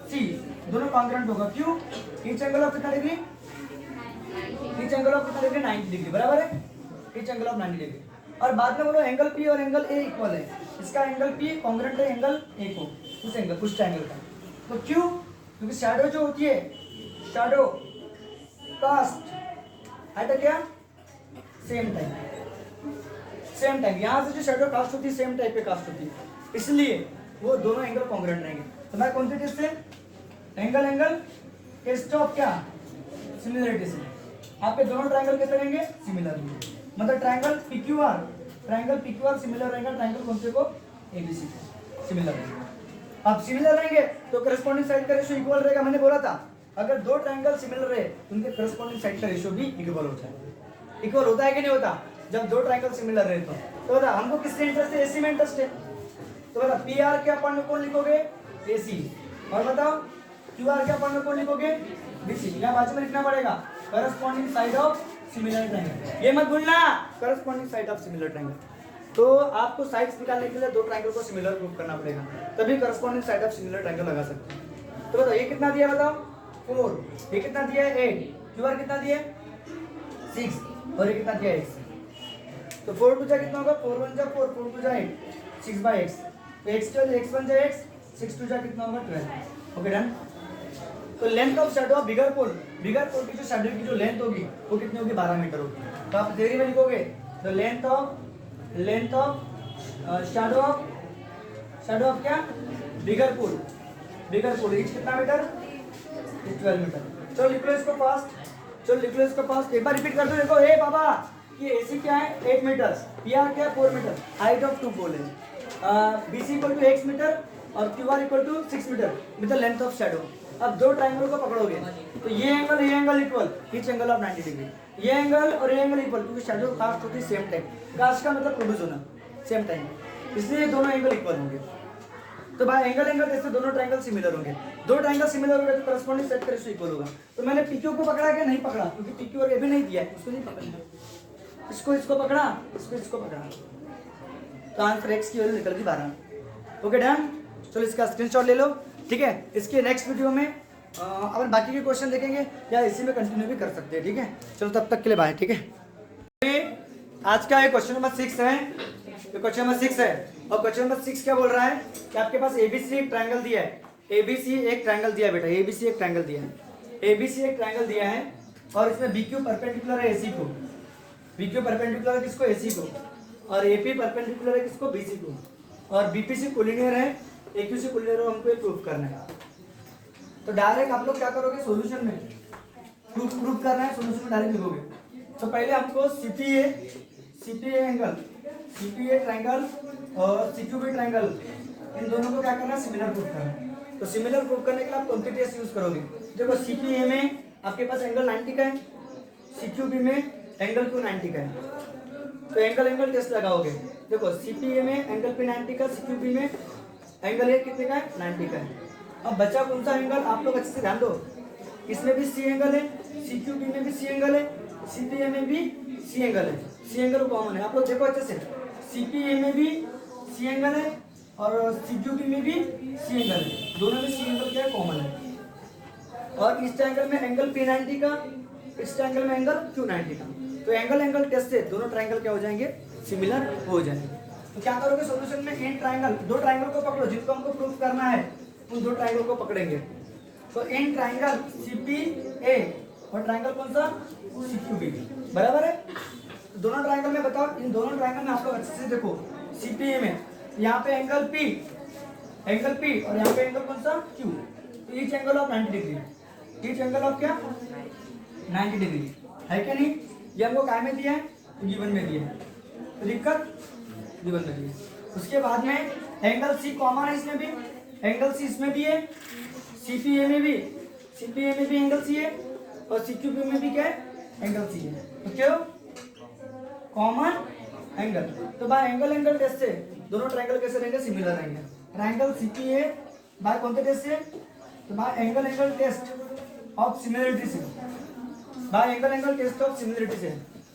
सी दोनों कॉन्ग्रुएंट होगा। क्यों? ईच एंगल ऑफ कितना डिग्री? ईच एंगल ऑफ कितना डिग्री? 90 डिग्री, बराबर है, ईच एंगल ऑफ 90 डिग्री। और बाद में बोलो एंगल पी और एंगल ए इक्वल है, इसका एंगल पी कॉन्ग्रुएंट है एंगल ए को, उस एंगल उस ट्रायंगल का। तो क्यों? क्योंकि शैडो जो होती है, शैडो कास्ट एट क्या सेम टाइम, सेम टाइम यहाँ से जो शैडो कास्ट होती है सेम टाइप पे कास्ट होती है, इसलिए वो दोनों एंगल कॉन्ग्रुएंट रहेंगे। तो मैं कौन से टेस्ट से? एंगल टेस्ट ऑफ क्या? सिमिलरिटी से। आपके दोनों ट्रायंगल कैसे रहेंगे? सिमिलर। मतलब ट्रायंगल PQR सिमिलर रहेगा ट्रायंगल कौन से को? ABC को सिमिलर रहेगा। अब सिमिलर रहेंगे तो करस्पॉन्डिंग साइड का रेशियो इक्वल रहेगा। मैंने बोला था अगर दो ट्रायंगल सिमिलर रहे उनके करस्पॉन्डिंग साइड का रेशियो भी इक्वल होता है। इक्वल होता है कि नहीं होता? जब दो ट्रायंगल सिमिलर रहे तो बता हमको किससे इंटरेस्ट है? AC में इंटरेस्ट है। तो बता PR के अपन में कौन लिखोगे? AC। और बताओ QR के अपन में कौन लिखोगे? BC। यहाँ बाजू में लिखना पड़ेगा corresponding side of similar triangle. ये मत भूलना, corresponding side of similar triangle. तो आपको साइड्स निकालने के लिए दो ट्रायंगल को सिमिलर प्रूव करना पड़ेगा, तभी corresponding side of similar triangle लगा सकते हैं। तो बताओ ये कितना दिया? बताओ 4, ये कितना दिया है? 8, QR कितना दिया है? 6 और ये कितना दिया है? X। तो 4 2 जा कितना होगा? 4 1 जा 4, 4 2 जा 8, 6/x। तो x 1 जा x, 6 2 जा कितना होगा? 12। Okay done. तो length of shadow of bigger pole की जो शैडो की जो लेंथ होगी वो कितनी होगी? 12 मीटर होगी। तो आप थ्योरी में लिखोगे तो लेंथ ऑफ शैडो ऑफ क्या? बिगर पोल रीच कितना मीटर? 12 मीटर। चलो लिख लो इसको फास्ट, एक बार रिपीट कर दो। देखो हे बाबा ये AC क्या है? 8 मीटर, PR क्या है? 4 metre. Height of two pole है। BC equal to x metre और QR equal to 6 metre with the length of shadow. अब दो ट्रायंगल को पकड़ोगे तो ये angle equal, each angle of 90 degree. ये एंगल और ये एंगल इक्वल, क्योंकि शैडो कास्ट होती है सेम टाइम। कास्ट का मतलब प्रोड्यूस होना सेम टाइम, इसलिए दोनों एंगल इक्वल होंगे। तो भाई एंगल जैसे दोनों ट्रायंगल सिमिलर होंगे। दो ट्रायंगल सिमिलर होंगे तो करस्पॉन्डिंग सेट का रेशियो इक्वल होगा। तो मैंने PQ को पकड़ा क्या? नहीं पकड़ा, क्योंकि PQ और AB नहीं दिया है, उसको नहीं पकड़ा। इसको पकड़ा, इसको पकड़ा। तो आंसर x की वैल्यू निकल गई 12। Okay done. चलो इसका स्क्रीनशॉट ले लो, ठीक है। इसके नेक्स्ट वीडियो में अपन बाकी के क्वेश्चन देखेंगे या इसी में कंटिन्यू भी कर सकते हैं, ठीक है। चलो तब तक के लिए बाय, ठीक है। आज का ये क्वेश्चन नंबर 6 है, ये क्वेश्चन नंबर 6 है। और क्वेश्चन नंबर 6 क्या बोल रहा है कि आपके पास ABC एक ट्रायंगल दिया है, ABC एक ट्रायंगल दिया है बेटा, ABC एक ट्रायंगल दिया है, ABC एक ट्रायंगल दिया है और इसमें BQ परपेंडिकुलर है AC को, BQ परपेंडिकुलर है किसको? AC को, और AP परपेंडिकुलर है किसको? BC को, और BPC कोलिनियर है, AQC कोलिनियर है, हमको ये प्रूफ करना है। तो डायरेक्ट आप लोग क्या करोगे? सॉल्यूशन में प्रूफ करना है, सॉल्यूशन में डायरेक्ट लिखोगे। तो पहले हमको CPA एंगल, CPA ट्रायंगल और CQB ट्रायंगल, इन दोनों को क्या करना है? सिमिलर प्रूफ करना है। तो सिमिलर प्रूफ करने के लिए आप कौन सी टेस्ट यूज करोगे? देखो CPA में आपके पास एंगल 90 का है, CQB में एंगल क्यों 90 का है, तो एंगल टेस्ट लगाओगे। देखो CPA में एंगल पे 90 का, CQB में एंगल ए कितने का है? 90 का है। अब बचा कौन सा एंगल? आप लोग अच्छे से ध्यान दो, इसमें भी C एंगल है, CQB में भी C एंगल है, CPA में भी C एंगल है, C एंगल कॉमन है। आप लोग देखो अच्छे से, CPA में भी C एंगल है और CQB में भी C एंगल है, दोनों में C एंगल क्या है? कॉमन है। और इस ट्रायंगल में एंगल P90 का, इस ट्रायंगल में एंगल Q90 का। तो एंगल टेस्ट से दोनों ट्रायंगल क्या हो जाएंगे? सिमिलर हो जाएंगे। तो क्या करोगे सॉल्यूशन में? इन ट्रायंगल, दो ट्रायंगल को पकड़ो जिनको हमको प्रूफ करना है, उन दो ट्रायंगल को पकड़ेंगे। तो इन ट्रायंगल CPA और ट्रायंगल कौन सा? CQB, बराबर है। दोनों ट्रायंगल में बताओ, इन दोनों ट्रायंगल में आप लोग अच्छे से देखो, CPA में यहाँ पे एंगल P और यहाँ पे एंगल कौन सा? Q। Each angle of 90 degree, each angle of क्या? 90 डिग्री है क्या नहीं? ये हमको काय में दिया है? गिवन में दिया है, तो दिक्कत गिवन में दिया है। उसके बाद में एंगल C कॉमन है, इसमें भी एंगल C इसमें भी है, CPA में भी एंगल C है और CQB में भी क्या है? एंगल C है। तो क्यों? Common angle. तो बाय एंगल टेस्ट से दोनों ट्रायंगल कैसे रहेंगे? सिमिलर रहेंगे। ट्रायंगल CPA बाय कौन से टेस्ट से? तो by angle test of similarity से, by angle test of similarity से,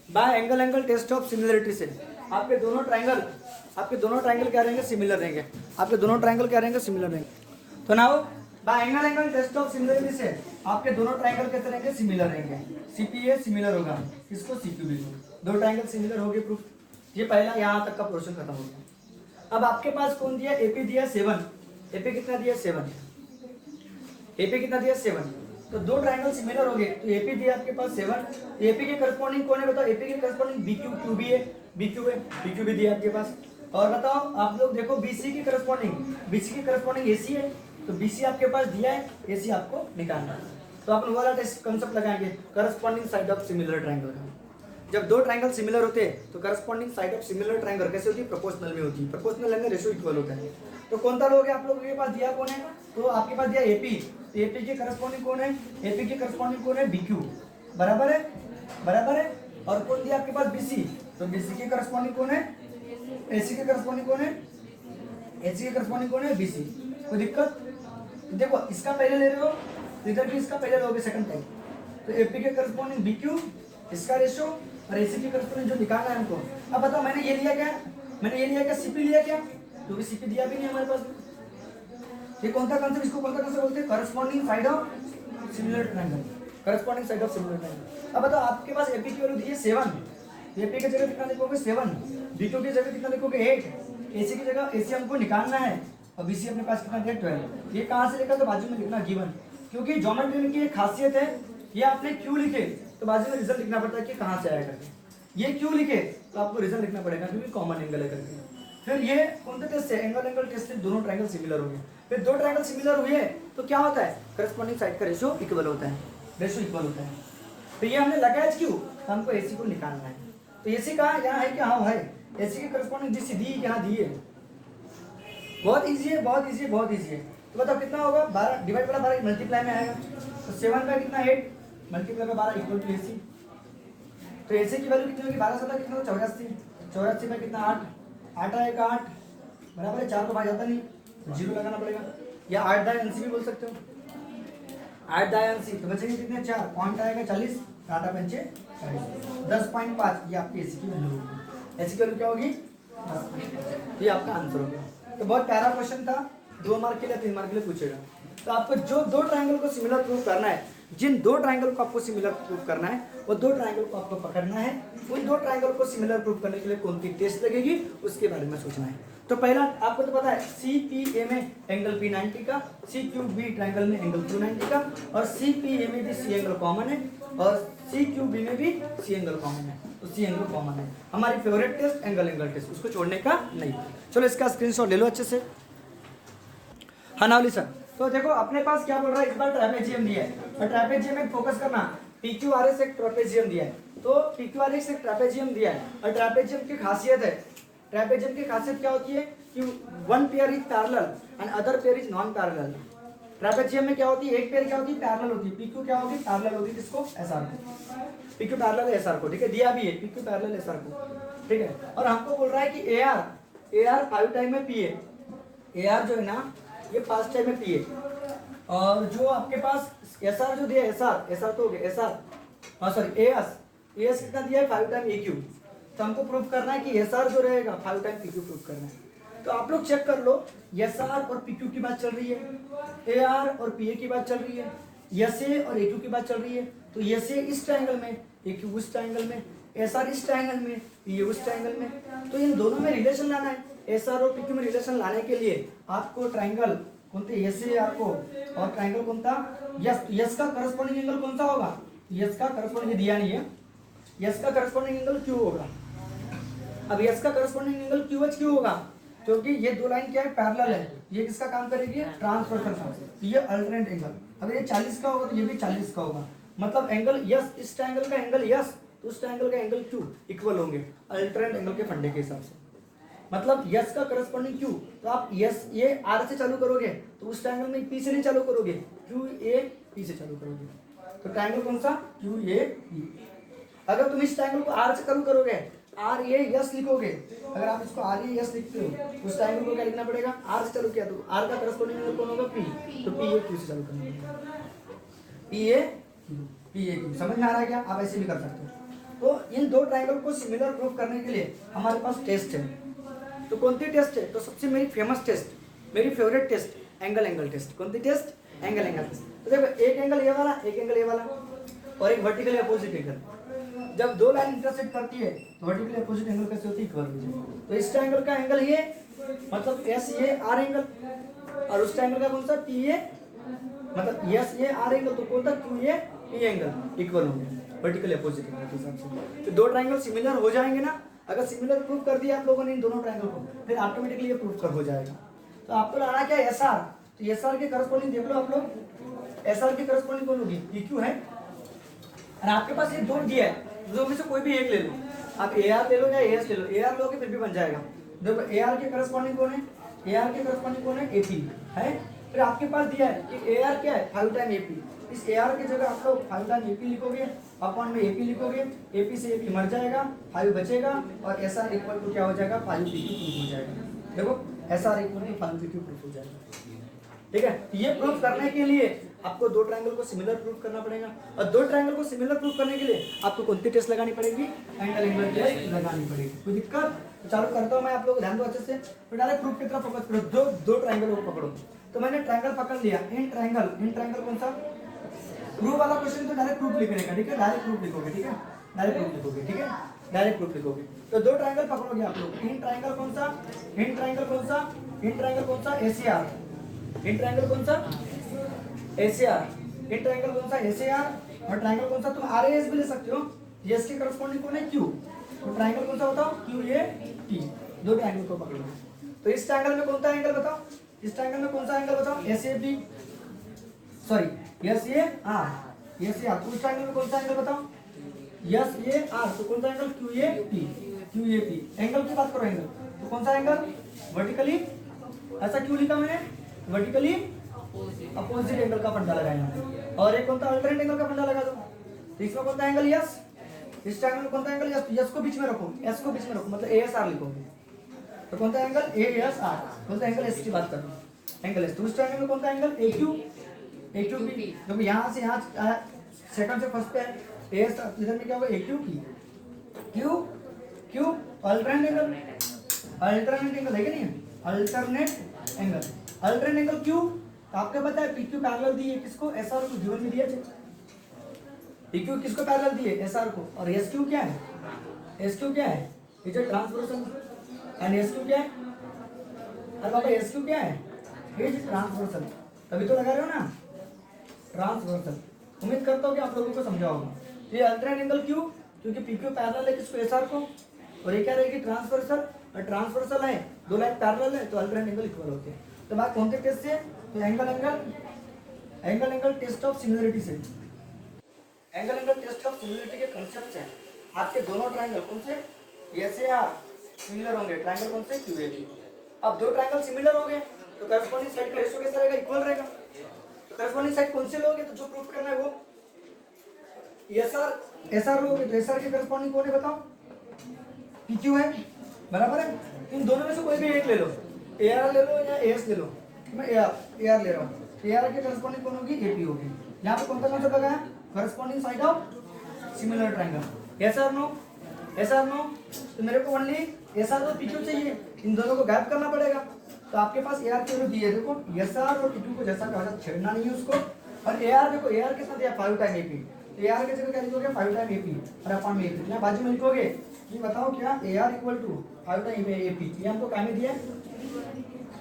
by angle test of similarity से आपके दोनों ट्रायंगल क्या रहेंगे? सिमिलर रहेंगे। आपके दोनों ट्रायंगल क्या रहेंगे? सिमिलर रहेंगे। तो now by angle test of similarity से आपके दोनों ट्रायंगल कैसे रहेंगे, सिमिलर रहेंगे। सीपीए सिमिलर होगा, इसको सीक्यूबी, दो ट्रायंगल सिमिलर हो गए, प्रूफ। ये पहला यहाँ तक का पोर्शन खत्म हो गया। अब आपके पास कौन दिया, एपी दिया 7, एपी कितना दिया 7, एपी कितना दिया 7, तो दो ट्रायंगल सिमिलर हो गए, तो एपी दिया आपके पास 7, एपी के करस्पॉन्डिंग कौन है बताओ, एपी के करस्पॉन्डिंग बीक्यू, क्यूबी है, बीक्यू है, बीक्यू भी दिया आपके पास। और बताओ आप लोग देखो बीसी की करस्पॉन्डिंग, बीसी की करस्पॉन्डिंग एसी है, तो बीसी आपके पास दिया है, एसी आपको निकालना है। तो अपन वाला टेस्ट कंसेप्ट लगाएंगे corresponding side of similar triangle का। जब दो ट्रायंगल सिमिलर होते हैं तो corresponding side of similar triangle कैसे होती है, प्रोपोर्शनल में होती है, प्रोपोर्शनल में रेशियो इक्वल होता है। तो कौन सा लोग आप लोगों के पास दिया कौन है, तो आपके पास दिया एपी, तो एपी के करस्पॉन्डिंग कौन है, एपी के करस्पॉन्डिंग कौन है, बीक्यू, बराबर है, बराबर है। और कौन दिया आपके पास बीसी, तो बीसी के करस्पॉन्डिंग कौन है, एसी के करस्पॉन्डिंग कौन है, एसी के करस्पॉन्डिंग कौन है, बीसी। कोई दिक्कत, देखो इसका पहले ले रहे हो, इधर भी इसका पहले लोगे सेकंड टाइम, तो एपी के करस्पॉन्डिंग बीक्यू, इसका रेशियो, और एसी के करस्पॉन्डिंग जो निकालना है हमको। अब बताओ मैंने ये लिया क्या, मैंने ये लिया क्या, सीपी लिया क्या, क्योंकि सीपी दिया भी नहीं हमारे पास। ये कौन सा कंसेप्ट, इसको कौन सा कंसेप्ट बोलते हैं, corresponding side of similar triangle, corresponding side of similar triangle. अब बताओ आपके पास एपी की वैल्यू दी है 7, एपी की जगह कितना लिखोगे 7, बीक्यू की जगह कितना लिखोगे 8, एसी की जगह एसी हमको निकालना है, और बीसी अपने पास कितना दिया 12। ये कहाँ से लिखा, तो बाजू में लिखना गिवन, क्योंकि ज्योमेट्री में की एक खासियत है, ये आपने क्यों लिखे तो बाजू में रिजल्ट लिखना पड़ता है कि कहाँ से आया करके। ये क्यों लिखे तो आपको रिजल्ट लिखना पड़ेगा क्योंकि कॉमन एंगल है करके। फिर ये कौन सा टेस्ट है, एंगल टेस्ट से दोनों ट्रायंगल सिमिलर हो गए। फिर दो ट्रायंगल सिमिलर हुए तो क्या होता है, करस्पॉन्डिंग साइड का रेशियो इक्वल होता है, रेशियो इक्वल होता है। तो ये हमने लगाया क्यों, तो हमको एसी को निकालना है। तो एसी कहाँ, यहाँ है क्या, हाँ है, एसी के करस्पॉन्डिंग जिस दी यहाँ दी है, बहुत इजी है, बहुत इजी है, बहुत इजी है। तो बताओ कितना होगा, 12 डिवाइड वाला 12 मल्टीप्लाई में आएगा, तो 7 का कितना 8 मल्टीप्लाई में 12 इक्वल टू एसी। तो एसी की वैल्यू कितनी होगी, 12 7 कितना होगा 84, 84 में कितना 8, 8 आएगा 8, बराबर है, 4 को भाग जाता नहीं, जीरो लगाना पड़ेगा, या 8 दाएं एनसी भी बोल सकते हो, 8 दाएं एनसी, तो बचेंगे कितने 4, पॉइंट आएगा 40, 8 पंचे 10.5, ये आपकी एसी की वैल्यू होगी। एसी की वैल्यू क्या होगी 10, ये आपका आंसर होगा। तो बहुत प्यारा क्वेश्चन था, 2 मार्क के लिए 3 मार्क के लिए पूछेगा। तो आपको जो दो ट्रायंगल को सिमिलर प्रूव करना है, जिन दो ट्रायंगल को आपको सिमिलर प्रूव करना है, वो दो ट्रायंगल को आपको पकड़ना है। उन दो ट्रायंगल को सिमिलर प्रूव करने के लिए कौन सी टेस्ट लगेगी उसके बारे में सोचना है। तो पहला आपको तो पता है CPA में एंगल P 90 का, CQB ट्रायंगल में एंगल Q 90 का, और CPA में भी C एंगल कॉमन है, और CQB में भी C एंगल कॉमन है, तो C एंगल कॉमन है। हमारी फेवरेट टेस्ट एंगल टेस्ट, उसको छोड़ने का नहीं। चलो इसका स्क्रीनशॉट ले लो अच्छे से। हाँ नावली सर, तो देखो अपने पास क्या बोल रहा है, इस बार ट्रैपेजियम दिया है, और ट्रैपेजियम में फोकस करना, PQRS एक ट्रैपेजियम दिया है, तो PQRS एक ट्रैपेजियम दिया है, और ट्रैपेजियम की खासियत है, ट्रैपेजियम की खासियत क्या होती है कि one pair is parallel and other pair is non parallel. Trapezium में क्या होती है, एक पेयर क्या होती है, पैरेलल होती है, PQ क्या होगी, पैरेलल होगी किसको, SR को, PQ पैरेलल है SR को, ठीक है, दिया भी है PQ पैरेलल SR को, ठीक है। और हमको बोल रहा है कि AR 5 टाइम में PA, AR जो है ना ये 5 टाइम में PA, और जो आपके पास SR जो दिया है, SR तो हो गया SR, हाँ सॉरी AS कितना दिया है 5 टाइम AQ। तो हमको प्रूफ करना है कि SR जो रहेगा 5 टाइम PQ प्रूफ करना है। तो आप लोग चेक कर लो, SR और PQ की बात चल रही है, AR और PA की बात चल रही है, SA और AQ की बात चल रही है। तो SA इस ट्रायंगल में, AQ उस ट्रायंगल में, SR इस ट्रायंगल में, PA उस ट्रायंगल में, तो इन दोनों में रिलेशन लाना है। SR और PQ में रिलेशन लाने के लिए आपको ट्रायंगल कौन थे, SA आपको, और ट्रायंगल कौन था, यस का करस्पॉन्डिंग एंगल कौन सा होगा, यस का करस्पॉन्डिंग दिया नहीं है, यस का करस्पॉन्डिंग एंगल Q होगा। अब यस का करस्पॉन्डिंग एंगल QH क्यों होगा, क्योंकि ये दो लाइन क्या है, पैरेलल है, ये किसका काम करेगी, ट्रांसवर्सल का, ये अल्टरनेट एंगल। अगर ये 40 का होगा तो ये भी 40 का होगा, मतलब एंगल यस, इस ट्रायंगल का एंगल यस, तो उस ट्रायंगल का एंगल Q इक्वल होंगे अल्टरनेट एंगल के फंडे के हिसाब से। मतलब यस का करस्पॉन्डिंग Q, तो आप यस ये R से चालू करोगे तो उस ट्रायंगल में P से नहीं चालू करोगे, QAP से चालू करोगे। तो ट्रायंगल कौन सा, QAP। अगर तुम इस ट्रायंगल को R से चालू करोगे, RAS लिखोगे, अगर आप इसको RAS लिखते हो उस ट्रायंगल को क्या लिखना पड़ेगा, R से चालू किया तो R का करस्पॉन्डिंग एंगल कौन होगा, P, तो PAQ से चालू करना पड़ेगा, PAQ। समझ में आ रहा है क्या, आप ऐसे भी कर सकते हो। तो इन दो ट्रायंगल को सिमिलर प्रूफ करने के लिए हमारे पास टेस्ट है। तो कौन सी टेस्ट है, तो सबसे मेरी फेमस टेस्ट, मेरी फेवरेट टेस्ट एंगल टेस्ट। कौन सी टेस्ट, एंगल एंगल। तो देखो एक एंगल ये वाला, एक एंगल ये वाला, और एक वर्टिकली अपोजिट एंगल। जब दो लाइन इंटरसेक्ट करती है तो वर्टिकली अपोजिट एंगल कैसे होती है, इक्वल। तो इस ट्रायंगल का एंगल ये मतलब एस ये आर एंगल, और उस ट्रायंगल का कौन सा टी ए मतलब एस ये आर एंगल, तो कौन सा Q A P angle equal होंगे वर्टिकली अपोजिट एंगल के हिसाब से। तो दो ट्रायंगल सिमिलर हो जाएंगे ना, अगर सिमिलर प्रूव कर दिया आप लोगों ने इन दोनों ट्रायंगल को, फिर ऑटोमेटिकली ये प्रूव कर हो जाएगा। तो आपको लाना क्या है, एस आर। तो एस आर के करस्पॉन्डिंग देख लो आप लोग, एस आर की करस्पॉन्डिंग कौन होगी, पी क्यू है, और आपके पास ये दो दिया है, दो में से कोई भी एक ले लो, आप ए आर ले लो या ए एस ले लो, ए आर लोगे फिर भी बन जाएगा। देखो ए आर के करस्पॉन्डिंग कौन है, ए आर के करस्पॉन्डिंग कौन है, ए पी है। फिर आपके पास दिया है कि ए आर क्या है, 5 टाइम ए पी। इस ए आर की जगह आप लोग 5 टाइम ए पी लिखोगे, अपॉन में ए पी लिखोगे, ए पी से ए पी मर जाएगा, 5 बचेगा, और एस आर इक्वल टू क्या हो जाएगा, 5 पी क्यू प्रूफ हो जाएगा। देखो S R equal to 5 P Q proof हो जाएगा। ठीक है, ये प्रूफ करने के लिए आपको दो ट्रायंगल को सिमिलर प्रूफ करना पड़ेगा, और दो ट्रायंगल को सिमिलर प्रूफ करने के लिए आपको कौन सी टेस्ट लगानी पड़ेगी, एंगल एंगल टेस्ट लगानी पड़ेगी। कोई दिक्कत? तो चालू करता हूं मैं, आप लोग ध्यान दो अच्छे से। तो डायरेक्ट प्रूफ की तरफ फोकस करो, दो ट्रायंगल को पकड़ो। तो मैंने ट्रायंगल पकड़ लिया, इन ट्रायंगल कौन सा, प्रूफ वाला क्वेश्चन तो डायरेक्ट प्रूफ लिखने का, ठीक है, डायरेक्ट प्रूफ लिखोगे, ठीक है, डायरेक्ट प्रूफ लिखोगे, ठीक है, डायरेक्ट प्रूफ लिखोगे। तो दो ट्रायंगल पकड़ोगे आप लोग, इन ट्रायंगल कौन सा, इन ट्रायंगल कौन सा, इन ट्रायंगल कौन सा, एसीआर, इन ट्रायंगल कौन सा, एसीआर, इन ट्रायंगल कौन सा, एसीआर, और ट्रायंगल कौन सा, तुम आरएएस भी ले सकते हो, एस के करस्पॉन्डिंग कौन है, क्यू। तो ट्रायंगल कौन सा बताओ, क्यू ए टी। दो ट्रायंगल को पकड़ो। तो इस ट्रायंगल में कौन सा एंगल बताओ, इस ट्रायंगल में कौन सा एंगल बताओ, S A B, sorry S A R, S A R. उस ट्रायंगल में कौन सा एंगल बताओ, एस ए आर, तो कौन सा angle, Q A P, Q A P. Angle की बात करो, एंगल तो कौन सा एंगल, वर्टिकली, ऐसा क्यों लिखा मैंने, वर्टिकली अपोजिट एंगल का फंडा लगाया, और एक कौन सा अल्टरनेट एंगल का फंडा लगा दो। तो इसमें कौन सा एंगल, यस, इस ट्रायंगल में कौन सा एंगल, यस, यस को बीच में रखो, एस को बीच में रखो, मतलब ए एस आर लिखोगे। तो कौन सा एंगल, ए एस आर, कौन सा एंगल, एस की बात करो, एंगल एस। तो उस ट्रायंगल में कौन सा एंगल, ए क्यू पी। देखो यहाँ से यहाँ सेकंड से फर्स्ट पे है, ए एस, इधर में क्या होगा, A Q P, Q Q alternate angle, alternate angle है कि नहीं, alternate angle, alternate angle Q. आपको पता है पी क्यू पैरेलल दी है किसको, एस आर को, गिवन में दिया है। पी क्यू किसको पैरेलल दी है, एस आर को, और एस क्यू क्या है, एस क्यू क्या है, is a transversal, and S Q क्या है, अरे बाबा एस क्यू क्या है, इज ट्रांसवर्सल, तभी तो लगा रहे हो ना, ट्रांसवर्सल। उम्मीद करता हूँ कि आप लोगों को समझा होगा। ये अल्टरनेट एंगल क्यू, क्योंकि पी क्यू पैरेलल है किसको, एस आर को, और ये क्या रहेगी, ट्रांसवर्सल, और ट्रांसवर्सल है, दो लाइन पैरेलल है, तो अल्टरनेट एंगल इक्वल होते हैं। तो बात कौन से टेस्ट से, तो एंगल टेस्ट ऑफ सिमिलरिटी से, एंगल टेस्ट ऑफ सिमिलरिटी के कंसेप्ट से आपके दोनों ट्रायंगल कौन से, एस ए आर सिमिलर होंगे, ट्रायंगल कौन से, क्यू ए बी। अब दो ट्रायंगल सिमिलर हो गए तो करस्पॉन्डिंग साइड का रेशियो कैसा रहेगा, इक्वल रहेगा। तो करस्पॉन्डिंग साइड कौन से लोगे, तो जो प्रूफ करना है वो एस आर लोगे। तो एस आर के करस्पॉन्डिंग कौन है बताओ, पी क्यू है, बराबर है। इन दोनों में से कोई भी एक ले लो, ए आर ले लो या ए एस ले लो, मैं ए आर ले रहा हूँ। ए आर के करस्पॉन्डिंग कौन होगी, ए पी होगी। यहाँ पे कौन सा कॉन्सेप्ट लगाया, corresponding side of similar triangle, S R no, S R no. तो मेरे को ओनली एस आर और पी क्यू चाहिए, इन दोनों को गैप करना पड़ेगा। तो आपके पास ए आर की वैल्यू दी है, देखो एस आर और पी क्यू को जैसा कहा छेड़ना नहीं है उसको। और ए आर देखो, ए आर कितना दिया, 5 time A P, A R की जगह क्या लिखोगे, 5 टाइम ए पी, और अपॉन में ए पी। यहाँ बाजू में लिखोगे ये बताओ क्या, A R equal to 5 time A P. ये हमको क्या में दिया है,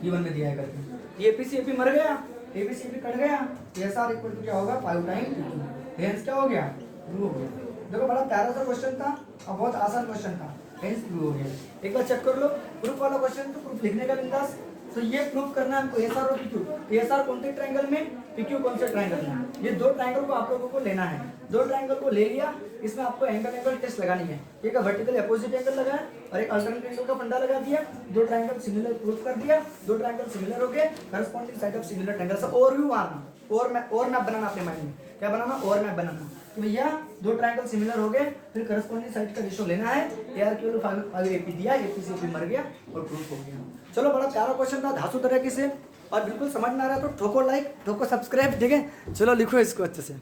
गिवन में दिया है करके। ए पी से ए पी मर गया, ए पी से ए पी कट गया, एस आर इक्वल टू क्या होगा, 5 टाइम पी क्यू। हेंस क्या हो गया, ट्रू हो गया। देखो बड़ा प्यारा सा क्वेश्चन था और बहुत आसान क्वेश्चन था, हेंस ट्रू हो गया। एक बार चेक कर लो, प्रूफ वाला क्वेश्चन तो प्रूफ लिखने का बिंदास। तो ये प्रूफ करना है हमको, एस आर और पी क्यू, एस आर कौन से ट्रायंगल में, पी क्यू कौन से ट्रायंगल में। ये दो ट्रायंगल को आप लोगों को लेना है। दो ट्रायंगल को ले लिया, इसमें आपको एंगल टेस्ट लगानी है। एक वर्टिकल अपोजिट एंगल लगाया और एक अल्टरनेट एंगल का फंडा लगा दिया, दो ट्रायंगल सिमिलर प्रूफ कर दिया, दो ट्रायंगल सिमिलर हो गए, corresponding side of similar triangle. सब ओवरव्यू मारना, और मैप बनाना अपने माइंड में, क्या बनाना, और मैप बनाना कि भैया दो ट्रायंगल सिमिलर हो गए, फिर करस्पॉन्डिंग साइड का रेशियो लेना है। ए आर की वैल्यू 5 एपी दिया, एपी से एपी मर गया और प्रूफ हो गया। चलो बड़ा प्यारा क्वेश्चन था, धांसू तरीके से, और बिल्कुल समझ में आ रहा है तो ठोको लाइक, ठोको सब्सक्राइब, ठीक है। चलो लिखो इसको अच्छे से।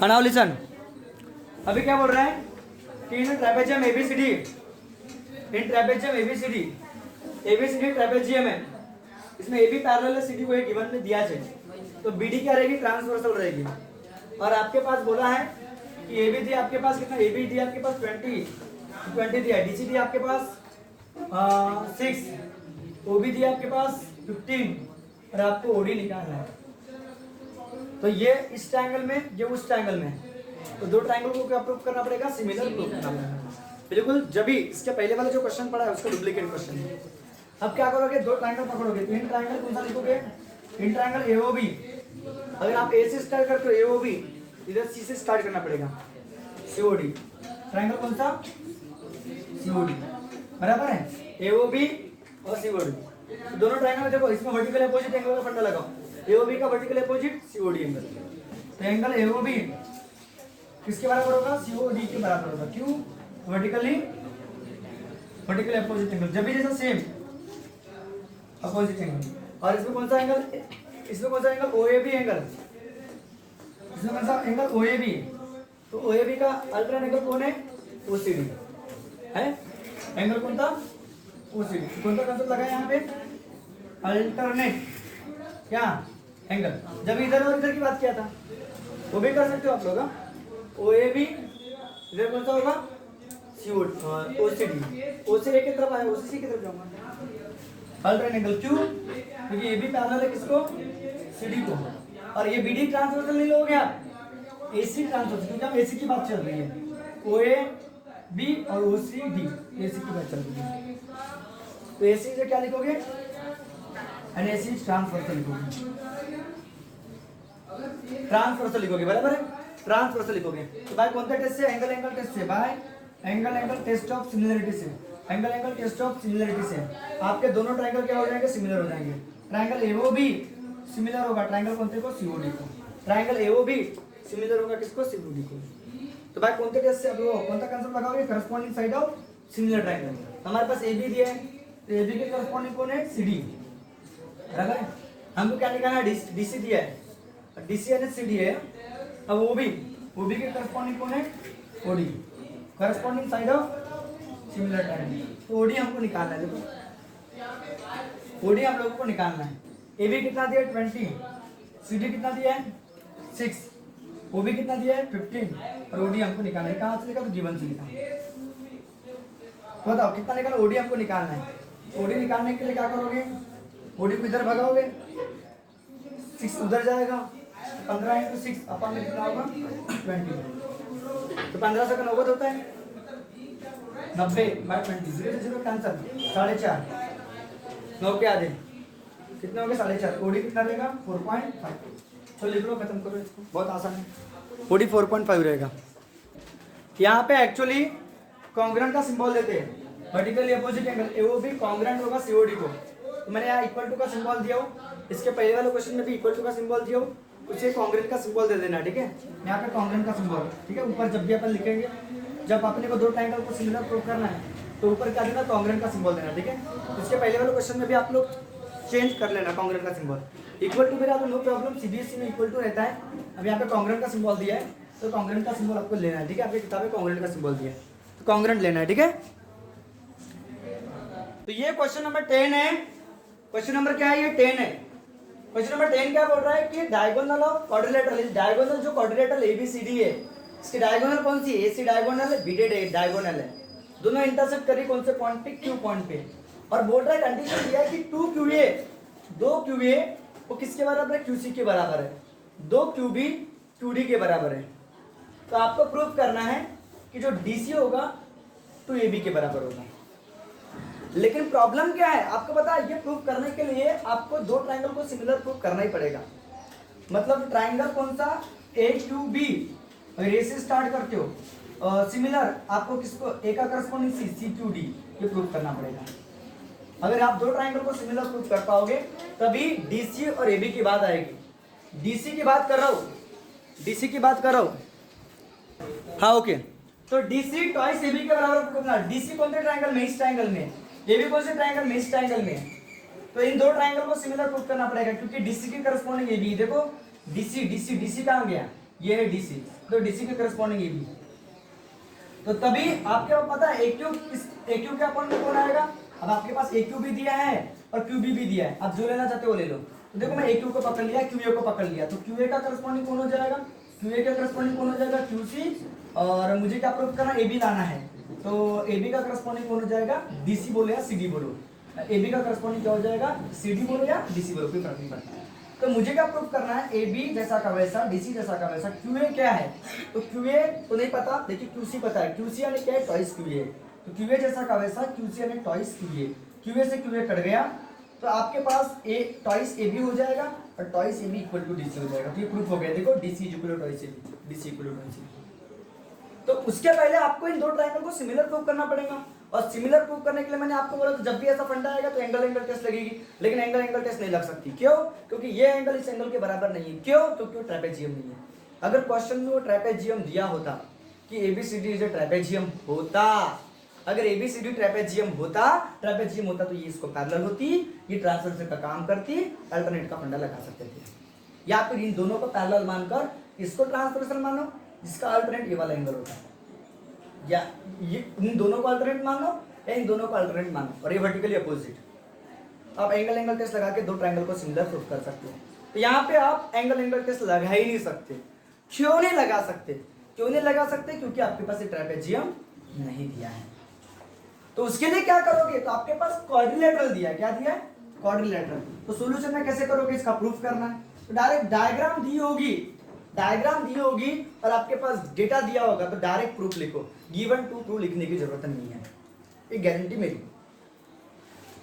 नाउ लिसन, अभी क्या बोल रहा है कि इन ट्रापेजियम एबीसीडी, इन ट्रापेजियम एबीसीडी, एबीसीडी ट्रापेजियम है, इसमें ए बी पैरेलल है, सी डी को एक गिवन में दिया है, तो बी डी क्या रहेगी, ट्रांसवर्सल रहेगी। और आपके पास बोला है कि ए बी दिया आपके पास कितना, ए बी दिया आपके पास 20 दिया, डी सी दिया आपके पास 6, ओ बी दिया आपके पास 15, और आपको ओडी निकालना है। तो ये इस ट्रायंगल में, ये उस ट्रायंगल में, तो दो ट्रायंगल को क्या प्रूव करना पड़ेगा, सिमिलर प्रूव करना पड़ेगा। बिल्कुल जब भी इसके पहले वाला जो क्वेश्चन पढ़ा है उसका डुप्लीकेट क्वेश्चन है। अब क्या करोगे, दो ट्रायंगल पकड़ोगे, तो इन ट्रायंगल कौन सा लिखोगे, इन ट्रायंगल एओबी। अगर आप ए से स्टार्ट करते हो एओबी, इधर सी से स्टार्ट करना पड़ेगा, सीओडी। ट्रायंगल कौन सा, सीओडी, बराबर है, एओबी और सीओडी। तो दोनों ट्रायंगल देखो, इसमें वर्टिकल अपोजिट एंगल का फंडा लगाओ, एओबी का वर्टिकल अपोजिट सीओडी एंगल। तो एंगल एओबी किसके बराबर होगा, सीओडी के बराबर होगा। क्यों, वर्टिकली वर्टिकल अपोजिट एंगल, जब भी जैसा सेम अपोजिट एंगल। और इसमें कौन सा एंगल, इसमें कौन सा एंगल, ओएबी एंगल, इसमें कौन सा एंगल, ओएबी। तो ओएबी का अल्टरनेट एंगल कौन है, ओसीडी है, एंगल कौन था, ओसीडी। कौन सा कंसेप्ट लगा यहाँ पे, अल्टरनेट क्या एंगल। जब इधर और इधर की बात किया था, वो भी कर सकते हो आप लोग। ओएबी इधर कौन सा होगा, सीओडी, ओसीडी, ओसीडी की तरफ आया, ओसीसी की तरफ जाऊंगा। अल्टरनेट एंगल क्यों, क्योंकि ये भी पैरेलल है किसको, सीडी को। और ये बीडी ट्रांसवर्सल नहीं लोगे आप, एसी ट्रांसवर्सल, क्योंकि हम एसी की बात चल रही है। ओए बी और ओसीडी एसी की बात चल रही है। तो एसी से क्या लिखोगे, एसी ट्रांसवर्सल लिखोगे, ट्रांसवर्सल लिखोगे, बराबर है, ट्रांसवर्सल लिखोगे। तो भाई कौन सा टेस्ट से, एंगल एंगल टेस्ट से, भाई एंगल टेस्ट ऑफ सिमिलरिटी से, एंगल टेस्ट ऑफ सिमिलरिटी से आपके दोनों ट्रायंगल क्या हो जाएंगे, सिमिलर हो जाएंगे। ट्रायंगल एओबी सिमिलर होगा ट्रायंगल कौन से को, सीओडी को। ट्रायंगल एओबी सिमिलर होगा किसको, सीओडी को। तो भाई कौन से टेस्ट से, अब वो कौन सा कंसेप्ट लगाओगे, corresponding side of similar triangle. हमारे पास एबी दिया है, तो एबी के करस्पॉन्डिंग कौन है, सीडी, बराबर है। हमको क्या निकालना है, डीसी दिया है, डीसी यानी सीडी है। अब ओबी, ओबी के करस्पॉन्डिंग कौन है, OD, corresponding side of similar triangle. तो ओडी हमको निकालना है, देखो ओडी हम लोगों को निकालना है। एबी कितना दिया है, 20, सीडी कितना दिया है, 6, ओबी कितना दिया है, 15, और ओडी हमको निकालना है। कहाँ से लिखा, तो जीवन से लिखा। बताओ कितना निकाला, ओडी हमको निकालना है। ओडी निकालने के लिए क्या करोगे, ओडी को इधर भगाओगे, 6 उधर जाएगा, 15 × 6 अपन में कितना होगा, 20। तो 15 से 90 होता है, 90/20, 0 से 0 कैंसल, 4.5, 9 के आधे कितने हो गए, 4.5। ओडी कितना रहेगा, 4.5। तो लिख लो, खत्म करो इसको, बहुत आसान है। ओडी 4.5 रहेगा। यहाँ पे एक्चुअली कॉन्ग्रेंट का सिंबल देते हैं, vertically opposite angle AOB congruent होगा सीओडी को। तो मैंने यहाँ इक्वल टू का सिंबल दिया हो, इसके पहले वाले क्वेश्चन में भी इक्वल टू का सिंबल दिया हो, उसे कॉन्ग्रेंट का सिंबल दे देना, ठीक है। यहाँ पे कॉन्ग्रेंट का सिंबल, ठीक है। ऊपर जब भी अपन लिखेंगे, जब अपने को दो ट्रायंगल को सिमिलर प्रूव करना है, तो ऊपर क्या देना, कॉन्ग्रेंट का सिंबल देना, ठीक है। इसके पहले वाले क्वेश्चन में भी आप लोग चेंज कर लेना कॉन्ग्रेंट का सिंबल। इक्वल टू मेरा तो नो प्रॉब्लम, सीबीएसई में इक्वल टू रहता है। अब यहाँ पे कॉन्ग्रेंट का सिंबल दिया है, तो कॉन्ग्रेंट का सिंबल आपको लेना है, ठीक है। आपकी किताब में कॉन्ग्रेंट का सिंबल दिया है, तो कॉन्ग्रेंट लेना है, ठीक है। तो ये क्वेश्चन नंबर 10 है। क्वेश्चन नंबर क्या है, ये 10 है। क्वेश्चन नंबर 10 क्या बोल रहा है कि डायगोनल ऑफ क्वाड्रिलेटरल, डायगोनल जो क्वाड्रिलेटरल एबीसीडी है, इसकी डायगोनल कौन सी, एसी डायगोनल है, बीडी डायगोनल है, दोनों इंटरसेक्ट करी कौन से पॉइंट पे, क्यू पॉइंट पे। और बोल रहा है, कंडीशन दिया है कि 2 QA, 2 QA वो किसके बराबर है, QC के बराबर है, 2 QB QD के बराबर है। तो आपको प्रूव करना है कि जो DC होगा 2AB के बराबर होगा। लेकिन प्रॉब्लम क्या है, आपको पता है, ये प्रूव करने के लिए आपको दो ट्रायंगल को सिमिलर प्रूव करना ही पड़ेगा। मतलब ट्रायंगल कौन सा, AQB, अगर ए से स्टार्ट करते हो, सिमिलर आपको किसको, ए का करस्पॉन्डिंग CQD, ये प्रूव करना पड़ेगा। अगर आप दो ट्रायंगल को सिमिलर प्रूव कर पाओगे, तभी DC और AB की बात आएगी। DC की बात कर रहा हूँ, DC की बात कर रहा हूँ, हाँ ओके। तो DC ट्वाइस AB के बराबर करना। DC कौन से ट्रायंगल में, इस ट्रायंगल में, AB कौन से ट्रायंगल में, इस ट्रायंगल में। तो इन दो ट्रायंगल को सिमिलर प्रूव करना पड़ेगा, क्योंकि DC के करस्पॉन्डिंग AB, देखो DC कहाँ गया, ये है DC, तो DC के करस्पॉन्डिंग AB। तो तभी आपके पता है AQ के अपॉइंट में कौन आएगा। अब आपके पास AQ भी दिया है और क्यू बी भी दिया है, आप जो लेना चाहते हो वो ले लो। तो देखो मैं ए क्यू को पकड़ लिया, क्यू ए को पकड़ लिया, तो क्यू ए का करस्पॉन्डिंग कौन हो जाएगा, क्यू ए का करस्पॉन्डिंग कौन हो जाएगा, क्यू सी, और मुझे क्या प्रूव करना, ए बी लाना है, तो ए बी का करस्पॉन्डिंग कौन हो जाएगा, डी सी बोलो या सी डी बोलो, ए बी का करस्पॉन्डिंग क्या हो जाएगा, सी डी बोलो या डी सी बोलो, कोई फर्क नहीं पड़ता। तो मुझे क्या प्रूव करना है, ए बी जैसा का वैसा, डी सी जैसा का वैसा, क्यू ए क्या है, तो क्यू ए तो नहीं पता, देखिए क्यू सी पता है, क्यू सी यानी क्या है, ट्वाइस क्यू ए, तो क्यू ए जैसा का वैसा, क्यू सी यानी twice Q A, Q A से क्यू ए कट गया, तो आपके पास ए ट्वाइस ए बी हो जाएगा और twice A B equal to D C हो जाएगा। तो ये प्रूफ हो गया, देखो D C equal to twice A B, D C equal to twice A B. तो उसके पहले आपको इन दो ट्रायंगल को सिमिलर प्रूव करना पड़ेगा, और सिमिलर प्रूव करने के लिए मैंने आपको बोला तो जब भी ऐसा फंडा आएगा तो एंगल एंगल टेस्ट लगेगी, लेकिन एंगल एंगल टेस्ट नहीं लग सकती, क्यों, क्योंकि ये एंगल इस एंगल के बराबर नहीं है, क्यों, क्योंकि वो ट्रेपेजियम नहीं है। अगर क्वेश्चन में वो ट्रेपेजियम दिया होता कि एबीसीडी इज ए ट्रेपेजियम होता, अगर एबीसीडी ट्रेपेजियम होता तो ये इसको पैरेलल होती, ये ट्रांसवर्सल का काम करती, अल्टरनेट का फंडा लगा सकते थे, या फिर इन दोनों को पैरेलल मानकर इसको ट्रांसवर्सल मानो, जिसका अल्टरनेट ये वाला एंगल होता है, या ये इन दोनों को अल्टरनेट मानो या इन दोनों को अल्टरनेट मानो, और ये वर्टिकली अपोजिट। आप एंगल एंगल टेस्ट लगा के दो ट्रायंगल को सिमिलर प्रूफ कर सकते हो। तो यहाँ पे आप एंगल एंगल टेस्ट लगा ही नहीं सकते, क्यों नहीं लगा सकते, क्यों नहीं लगा सकते, क्योंकि आपके पास ट्रेपेजियम नहीं दिया है। तो उसके लिए क्या करोगे, तो आपके पास क्वाड्रिलेटरल दिया है, क्या दिया है, क्वाड्रिलेटरल। तो सॉल्यूशन में कैसे करोगे, इसका प्रूफ करना है, तो डायरेक्ट डायग्राम दी होगी, डायग्राम दी होगी और आपके पास डेटा दिया होगा, तो डायरेक्ट प्रूफ लिखो, गिवन टू ट्रू लिखने की जरूरत नहीं है, ये गारंटी मेरी,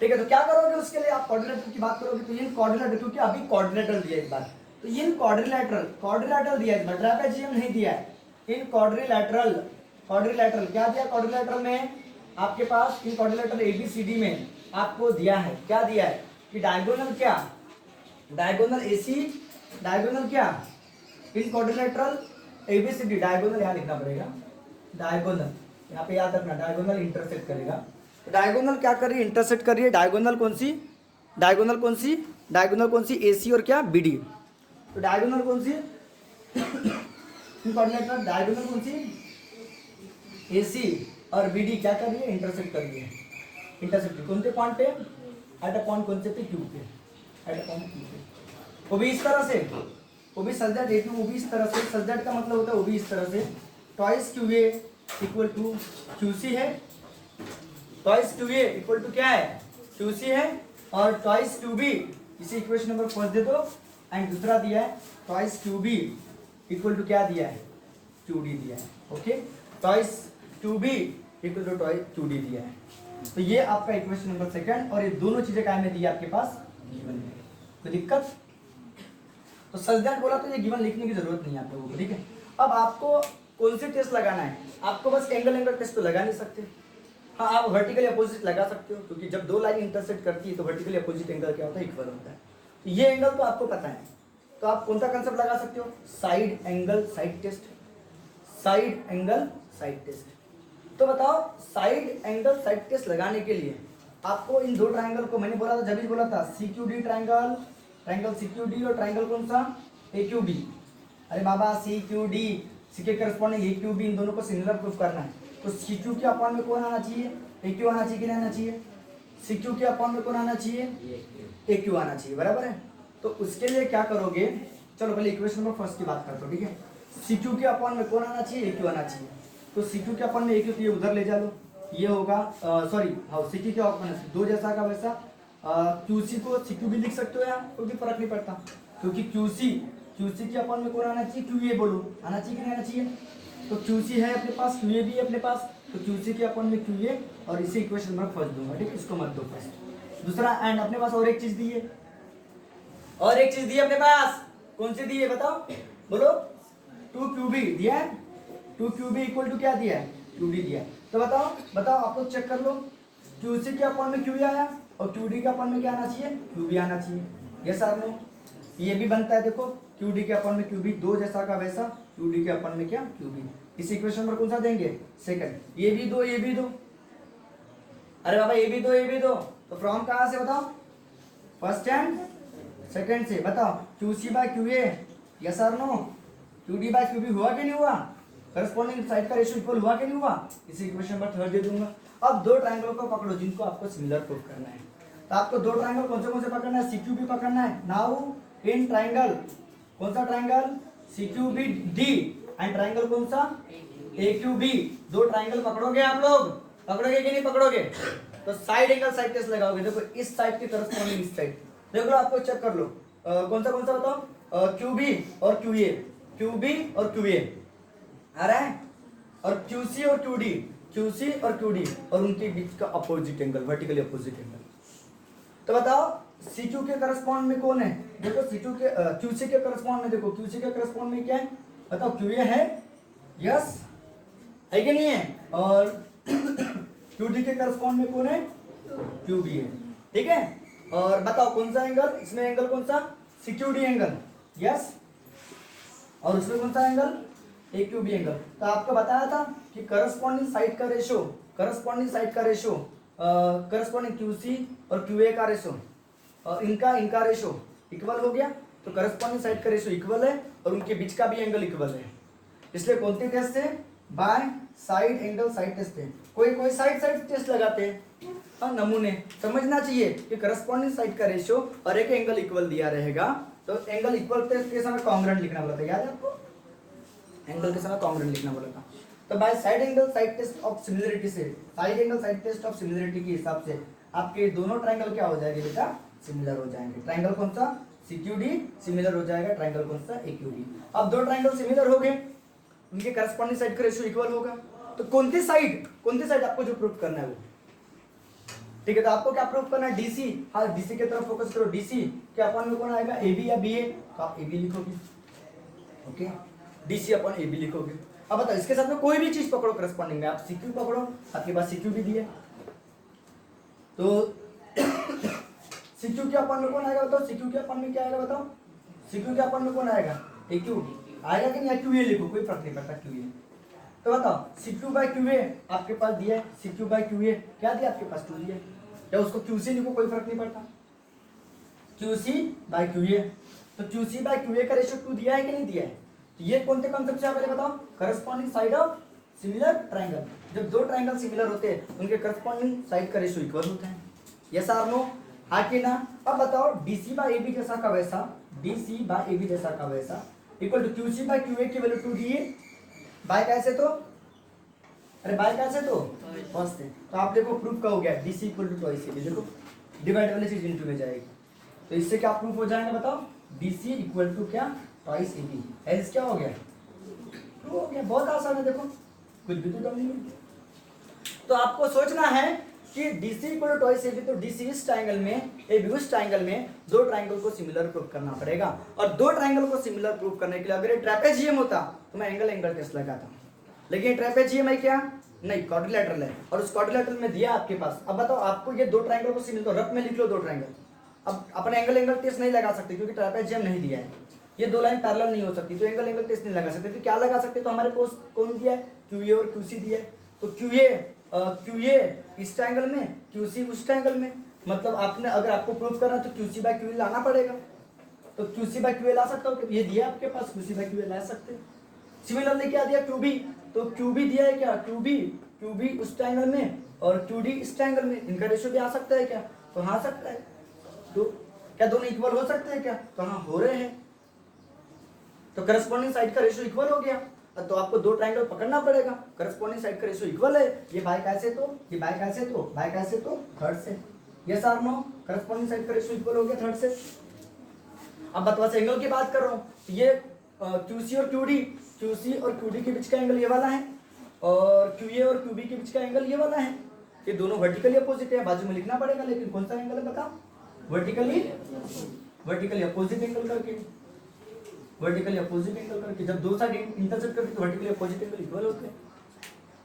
ठीक है। तो क्या करोगे उसके लिए, आप क्वाड्रिलेटरल की बात करोगे, तो ये क्वाड्रिलेटरल, क्योंकि अभी क्वाड्रिलेटरल दिया एक बार, तो ये क्वाड्रिलेटरल दिया एक बार, ट्रेपेजियम नहीं दिया है, इन क्वाड्रिलेटरल क्या दिया, क्वाड्रिलेटरल में आपके पास इन क्वाड्रिलेटरल एबीसीडी में आपको दिया है, क्या दिया है कि डायगोनल क्या, डायगोनल एसी, डायगोनल क्या, इन क्वाड्रिलेटरल एबीसीडी, डायगोनल यहाँ लिखना पड़ेगा, डायगोनल यहाँ पे याद रखना, डायगोनल इंटरसेक्ट करेगा, तो डायगोनल क्या कर रही है, इंटरसेक्ट कर रही है, डायगोनल कौन सी, डायगोनल कौन सी, डायगोनल कौन सी, एसी और क्या, बीडी, तो डायगोनल कौन सी इन क्वाड्रिलेटरल, डायगोनल कौन सी, एसी और बीडी क्या कर रही है, इंटरसेक्ट कर रही है, इंटरसेक्ट कौन से पॉइंट पे, एट अ पॉइंट कौन से पे, क्यू पे, एट अ पॉइंट क्यू पे, वो भी इस तरह से, वो भी सच दैट ए टू, वो भी इस तरह से, सच दैट का मतलब होता है वो भी इस तरह से, twice Q A equal to Q C है, twice Q A equal to क्या है, क्यू सी है, और ट्वाइस क्यू बी, इसे इक्वेशन नंबर फर्स्ट दे दो, एंड दूसरा दिया है twice Q B equal to क्या दिया है, क्यू डी दिया है, okay, twice Q B equal to twice Q D दिया है। तो ये आपका इक्वेशन नंबर सेकंड, और ये दोनों चीजें काय में दी है आपके पास, गिवन में, कोई दिक्कत, तो सच दैट बोला तो ये गिवन लिखने की जरूरत नहीं है आप लोगों को, ठीक है। अब आपको कौन सी टेस्ट लगाना है, आपको बस एंगल एंगल टेस्ट तो लगा नहीं सकते, हाँ आप वर्टिकली अपोजिट लगा सकते हो, क्योंकि जब दो लाइन इंटरसेक्ट करती है तो वर्टिकली अपोजिट एंगल क्या होता है, इक्वल होता है, तो ये एंगल तो आपको पता है, तो आप कौन सा कंसेप्ट लगा सकते हो, side angle side test, side angle side test. तो बताओ साइड एंगल साइड टेस्ट लगाने के लिए आपको इन दो ट्रायंगल को, मैंने बोला था जब भी बोला था CQD ट्रायंगल, ट्रायंगल CQD और ट्रायंगल कौन सा AQB, अरे बाबा CQD, सी के करस्पॉन्डिंग AQB, इन दोनों को सिमिलर प्रूफ करना है, तो CQ के अपॉन में कौन आना चाहिए, AQ आना चाहिए कि नहीं आना चाहिए, CQ के अपॉन में कौन आना चाहिए, AQ आना चाहिए, बराबर है। तो उसके लिए क्या करोगे, चलो पहले इक्वेशन नंबर फर्स्ट की बात करते हो, ठीक है। CQ के अपॉन में कौन आना चाहिए, AQ आना चाहिए, तो CQ के अपॉन में AQ, तो ये उधर ले जा लो, ये होगा सॉरी हाँ CQ के अपॉन दो जैसा का वैसा, QC को CQ भी लिख सकते हो यार, कोई भी फर्क नहीं पड़ता, क्योंकि QC के अपॉन में कौन आना चाहिए, QA बोलो, आना चाहिए कि नहीं आना चाहिए, तो QC है अपने पास, QA भी है अपने पास, तो QC के अपॉन में QA, और इसे इक्वेशन नंबर फर्स्ट दूंगा, ठीक है, इसको मत दो फर्स्ट। दूसरा एंड अपने पास और एक चीज दी है, और एक चीज दी है अपने पास, कौन सी दी है बताओ, बोलो, 2QB दिया है, 2QB इक्वल टू क्या दिया है, QD दिया है। तो बताओ आप लोग चेक कर लो, QC के अपॉन में QA आया और QD के अपॉन में क्या आना चाहिए, QB आना चाहिए, यस आर नो, ये भी बनता है, देखो QD के अपॉन में QB, दो जैसा का वैसा, QD के अपॉन में क्या, QB, इस इक्वेशन पर कौन सा देंगे, सेकंड, ये भी दो, ये भी दो, अरे बाबा ये भी दो, ये भी दो, तो फ्रॉम कहाँ से बताओ, फर्स्ट एंड सेकंड से, बताओ QC by QA, yes or no, QD by QB हुआ कि नहीं हुआ, करस्पॉन्डिंग साइड का रेशियो इक्वल हुआ कि नहीं हुआ, इसी इक्वेशन पर थर्ड दे दूंगा। अब दो ट्रायंगल को पकड़ो जिनको आपको सिमिलर प्रूफ करना है, तो आपको दो ट्राइंगल कौन से पकड़ना है, CQB पकड़ना है। नाउ इन ट्राइंगल, कौन सा ट्राइंगल, CQBD, एंड ट्राइंगल कौन सा, AQB। दो ट्राइंगल पकड़ोगे आप लोग, पकड़ोगे कि नहीं पकड़ोगे, तो साइड एंगल साइड टेस्ट लगाओगे। देखो इस साइड के करस्पॉन्डिंग इस साइड, देख लो, आपको चेक कर लो कौन सा बताओ, QB और QA, QB और QA आ रहा है, और QC और QD, QC और QD, और उनके बीच का opposite angle, vertically opposite angle. तो बताओ CQ के करस्पॉन्ड में कौन है, देखो CQ के QC के करस्पॉन्ड में, देखो QC के करस्पॉन्ड में क्या है, बताओ QA है, यस है कि नहीं है, और QD के करस्पॉन्ड में कौन है, QB है, ठीक है। और बताओ कौन सा एंगल, इसमें एंगल कौन सा, CQD एंगल, यस, और उसमें कौन सा एंगल, AQB एंगल। तो आपको बताया था कि करस्पॉन्डिंग साइड का रेशो, करस्पॉन्डिंग QC और QA का रेशो, और इनका रेशो इक्वल हो गया, तो करस्पॉन्डिंग साइड का रेशो इक्वल है, और उनके बीच का भी एंगल इक्वल है। इसलिए कौन सी टेस्ट है, by side angle side test है। कोई साइड टेस्ट लगाते हैं, हाँ, नमूने समझना चाहिए कि करस्पॉन्डिंग साइड का रेशो और एक एंगल इक्वल दिया रहेगा, तो एंगल इक्वल टेस्ट के समय कॉन्ग्रुएंट लिखना बोला था, याद है आपको, एंगल के समय कॉन्ग्रुएंट लिखना बोला था। तो by side angle side test of similarity से, side angle side test of similarity के हिसाब से आपके दोनों ट्राइंगल क्या हो जाएंगे बेटा, सिमिलर हो जाएंगे। ट्राइंगल कौन सा, CQD सिमिलर हो जाएगा, ट्राइंगल कौन सा, AQB। अब दो ट्राइंगल सिमिलर हो गए, उनके करस्पॉन्डिंग साइड का रेशियो इक्वल होगा, तो कौन सी साइड आपको जो प्रूफ करना है वो, ठीक है। तो आपको क्या प्रूफ करना है, DC, हाँ DC की तरफ फोकस करो। DC क्या अपन में कौन आएगा, AB या BA, तो आप AB लिखोगे, ओके, DC अपन AB लिखोगे। अब बताओ इसके साथ में कोई भी चीज पकड़ो करस्पॉन्डिंग में, आप CQ पकड़ो, आपके पास CQ भी दिए, तो CQ के अपन में कौन आएगा बताओ, CQ के अपन में क्या आएगा बताओ, CQ के अपन में कौन आएगा, AQ आएगा कि नहीं, QA लिखो, कोई फर्क नहीं पड़ता, QA। तो बताओ CQ/QA आपके पास दिया है, CQ/QA क्या दिया आपके पास, 2 दिया, या उसको QC लिखो, कोई फर्क नहीं पड़ता, QC/QA। तो QC/QA का रेशियो 2 दिया है कि नहीं दिया है, तो ये कौन से कॉन्सेप्ट से पहले बताओ, corresponding side of similar triangle. जब दो ट्राइंगल सिमिलर होते हैं उनके करस्पॉन्डिंग साइड का रेशियो इक्वल होता है, यस आर नो, हाँ कि ना। अब बताओ DC/AB जैसा का वैसा, DC/AB जैसा का वैसा इक्वल टू QC/QA की वैल्यू 2 दिए, बाय कैसे तो, अरे बाय कैसे तो फर्स्ट है, तो आप देखो प्रूफ का हो गया, DC equal to twice AB, देखो डिवाइड वाली चीज इनटू में जाएगी, तो इससे क्या प्रूफ हो जाएगा बताओ, DC इक्वल टू क्या, ट्वाइस AB, एल्स क्या हो गया, ट्रू हो गया। बहुत आसान है, देखो कुछ भी तो दम नहीं है। तो आपको सोचना है कि DC equal to twice AB, तो DC इस ट्रायंगल में, AB उस ट्रायंगल में, दो ट्रायंगल को सिमिलर प्रूफ करना पड़ेगा। और दो ट्रायंगल को सिमिलर प्रूफ करने के लिए अगर ये ट्रेपेजियम होता तो मैं एंगल टेस्ट लगाता, लेकिन ट्रेपेजियम है क्या, नहीं, क्वाड्रिलेटरल है, और उस क्वाड्रिलेटरल में दिया आपके पास। अब बताओ आपको ये दो ट्रायंगल को सिमिलर, तो रफ में लिख लो दो ट्रायंगल। अब अपन एंगल टेस्ट नहीं लगा सकते क्योंकि ट्रेपेजियम नहीं दिया है, ये दो लाइन पैरेलल नहीं हो सकती, तो एंगल टेस्ट नहीं लगा सकते। तो क्या लगा सकते, तो हमारे पास कौन दिया है, QA और QC दिया है, तो QA इस ट्रायंगल में, QC उस ट्रायंगल में, मतलब आपने अगर आपको प्रूफ करना है तो QC/QA लाना पड़ेगा, तो QC/QA ला सकता हो, ये दिया आपके पास, QC/QA ला सकते हैं। सिमिलरली क्या दिया, QB, तो QB दिया है क्या, QB उस ट्रायंगल में और QD इस ट्रायंगल में, इनका रेशियो भी आ सकता है क्या, तो हाँ सकता है। तो क्या दोनों इक्वल हो सकते हैं क्या, तो हाँ हो रहे हैं, तो करस्पॉन्डिंग साइड का रेशियो इक्वल हो गया। तो आपको दो ट्रायंगल पकड़ना पड़ेगा, करस्पॉन्डिंग साइड का रेशियो इक्वल है, ये बाय कैसे तो, ये बाय कैसे तो, बाय कैसे तो थर्ड से, yes or no, corresponding side का रेशियो इक्वल हो गया थर्ड से। अब बतवा एंगल की बात कर रहा हूँ, ये QC और QD के बीच का एंगल ये वाला है, और QA और QB के बीच का एंगल ये वाला है, ये दोनों वर्टिकली अपोजिट है, बाजू में लिखना पड़ेगा, लेकिन कौन सा एंगल है बताओ, वर्टिकली अपोजिट एंगल करके, वर्टिकली अपोजिट एंगल करके, जब दो साइड इंटरसेक्ट करके तो वर्टिकली अपोजिट एंगल इक्वल होते हैं।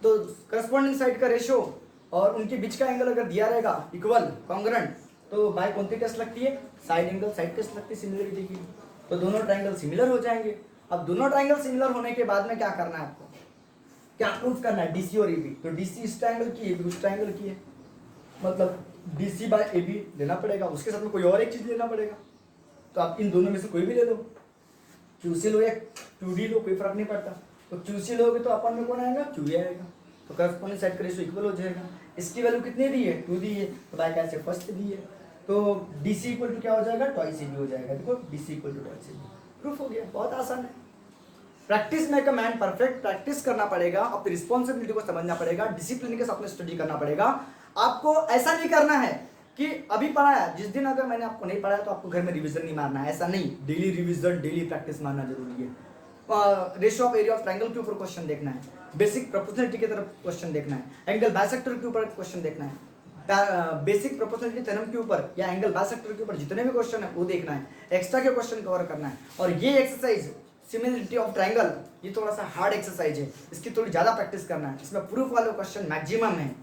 तो करस्पॉन्डिंग साइड का रेशियो और उनके बीच का एंगल अगर दिया रहेगा इक्वल कॉन्ग्रुएंट, तो बाय कौन सी टेस्ट लगती है, साइड एंगल साइड टेस्ट लगती है सिमिलरिटी की, तो दोनों ट्रायंगल सिमिलर हो जाएंगे। अब दोनों ट्रायंगल सिमिलर होने के बाद में क्या करना है आपको, क्या प्रूफ करना है, DC और AB, तो DC इस ट्रायंगल की, AB उस ट्रायंगल की है, मतलब DC/AB लेना पड़ेगा, उसके साथ में कोई और एक चीज लेना पड़ेगा, तो आप इन दोनों में से कोई भी ले लो, QC लो या QD लो, कोई फर्क नहीं पड़ता। तो QC लोगे तो अपन में कौन आएगा, QA आएगा, तो करस्पॉन्डिंग साइड का रेशियो इक्वल हो जाएगा। इसकी वैल्यू कितनी दी है, 2 दी है, तो बाय कैसे फर्स्ट दी है, तो DC इक्वल टू क्या हो जाएगा, ट्वाइस AB हो जाएगा। देखो DC equal to twice AB, proof हो गया। बहुत आसान है। Practice make a man perfect. Practice करना पड़ेगा, अपनी रिस्पॉन्सिबिलिटी को समझना पड़ेगा, डिसिप्लिन के साथ में स्टडी करना पड़ेगा। आपको ऐसा नहीं करना है कि अभी पढ़ाया, जिस दिन अगर मैंने आपको नहीं पढ़ाया तो आपको घर में रिवीजन नहीं मारना है, ऐसा नहीं। डेली रिवीजन, डेली प्रैक्टिस मारना जरूरी है। Ratio of area of triangle के ऊपर क्वेश्चन देखना है, बेसिक प्रोपोर्शनलिटी की तरफ क्वेश्चन देखना है, एंगल बाइसेक्टर के ऊपर क्वेश्चन देखना है, बेसिक प्रोपोर्शनलिटी थ्योरम के ऊपर या एंगल बाइसेक्टर के ऊपर जितने भी क्वेश्चन है वो देखना है, एक्स्ट्रा के क्वेश्चन कवर करना है। और ये एक्सरसाइज सिमिलरिटी ऑफ ट्रायंगल, ये थोड़ा सा हार्ड एक्सरसाइज है, इसकी थोड़ी ज्यादा प्रैक्टिस करना है। इसमें प्रूफ वाले क्वेश्चन मैक्सिमम है,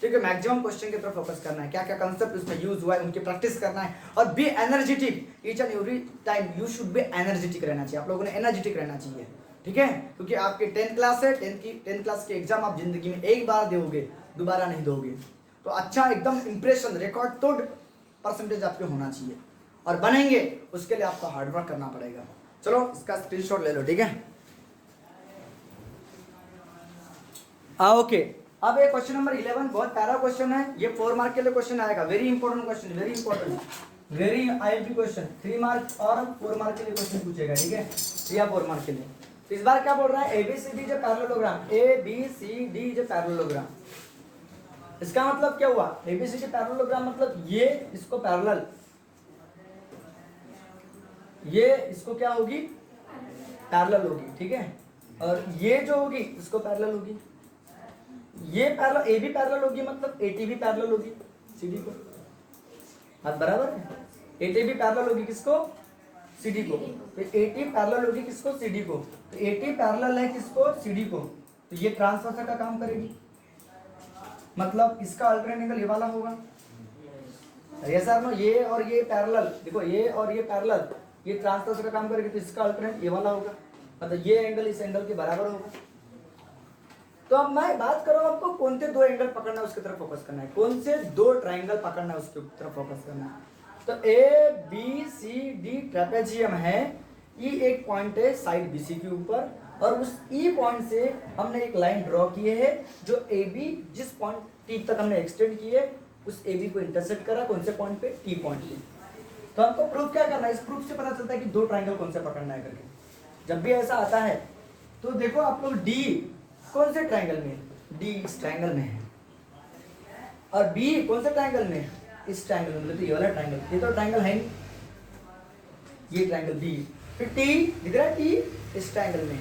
ठीक है। मैक्सिमम क्वेश्चन की तरफ फोकस करना है, क्या क्या कंसेप्ट उसमें यूज हुआ है उनकी प्रैक्टिस करना है। और be energetic, each and every time you should be energetic रहना चाहिए। आप लोगों ने एनर्जेटिक रहना चाहिए, ठीक है। क्योंकि आपकी 10th क्लास है, 10th क्लास की एग्जाम आप जिंदगी में एक बार दोगे, दोबारा नहीं दोगे। तो अच्छा एकदम इंप्रेशन, रिकॉर्ड तोड़ परसेंटेज आपके होना चाहिए, और बनेंगे उसके लिए आपको हार्डवर्क करना पड़ेगा। चलो इसका स्क्रीनशॉट ले लो, ठीक है। ओके, अब ये क्वेश्चन नंबर 11 बहुत प्यारा क्वेश्चन है। ये 4 मार्क के लिए क्वेश्चन आएगा, very important question, very important, very IMP question. 3 mark और 4 मार्क के लिए क्वेश्चन पूछेगा, ठीक है, या 4 मार्क के लिए। तो इस बार क्या बोल रहा है, ABCD is a parallelogram, ABCD is a parallelogram. इसका मतलब क्या हुआ, ABCD पैरेललोग्राम मतलब ये इसको पैरेलल, ये इसको क्या होगी, पैरेलल होगी, ठीक है। और ये जो होगी इसको पैरेलल होगी, ये पैरेलल AB पैरेलल होगी, मतलब AT भी पैरेलल होगी CD को। बात बराबर है, AT भी पैरेलल होगी किसको, CD को। तो AT पैरेलल होगी किसको, CD को। तो AT पैरेलल है किसको, CD को। तो ये ट्रांसवर्सल का काम करेगी, मतलब इसका अल्टरनेट एंगल ये वाला होगा। यस सर नो, ये और ये पैरेलल, देखो ये और ये पैरेलल, ये ट्रांसवर्सल का काम करेगी, तो इसका अल्टरनेट ये वाला होगा, मतलब ये एंगल इस एंगल के बराबर होगा। तो अब मैं बात कर रहा हूं आपको कौन से 2 एंगल पकड़ना है उसकी तरफ फोकस करना है, कौन से 2 ट्राइंगल पकड़ना है उसकी तरफ फोकस करना है। तो ABCD ट्रेपेजियम है, E एक पॉइंट है साइड BC के ऊपर, और उस E पॉइंट से हमने एक लाइन ड्रॉ की है जो AB जिस पॉइंट T तक हमने एक्सटेंड की है उस AB को इंटरसेक्ट करा कौन से पॉइंट पे, T पॉइंट पे। तो हमको प्रूफ क्या करना है, इस प्रूफ से पता चलता है कि 2 ट्राइंगल कौन से पकड़ना है करके। जब भी ऐसा आता है तो देखो आप लोग D कौन से ट्राइंगल में, D इस ट्राइंगल में है, और B कौन से ट्राइंगल में, इस ट्राइंगल में, मतलब ये वाला ट्राइंगल, ये तो ट्राइंगल है नहीं, ये ट्राइंगल B। फिर T दिख रहा है, T इस ट्राइंगल में,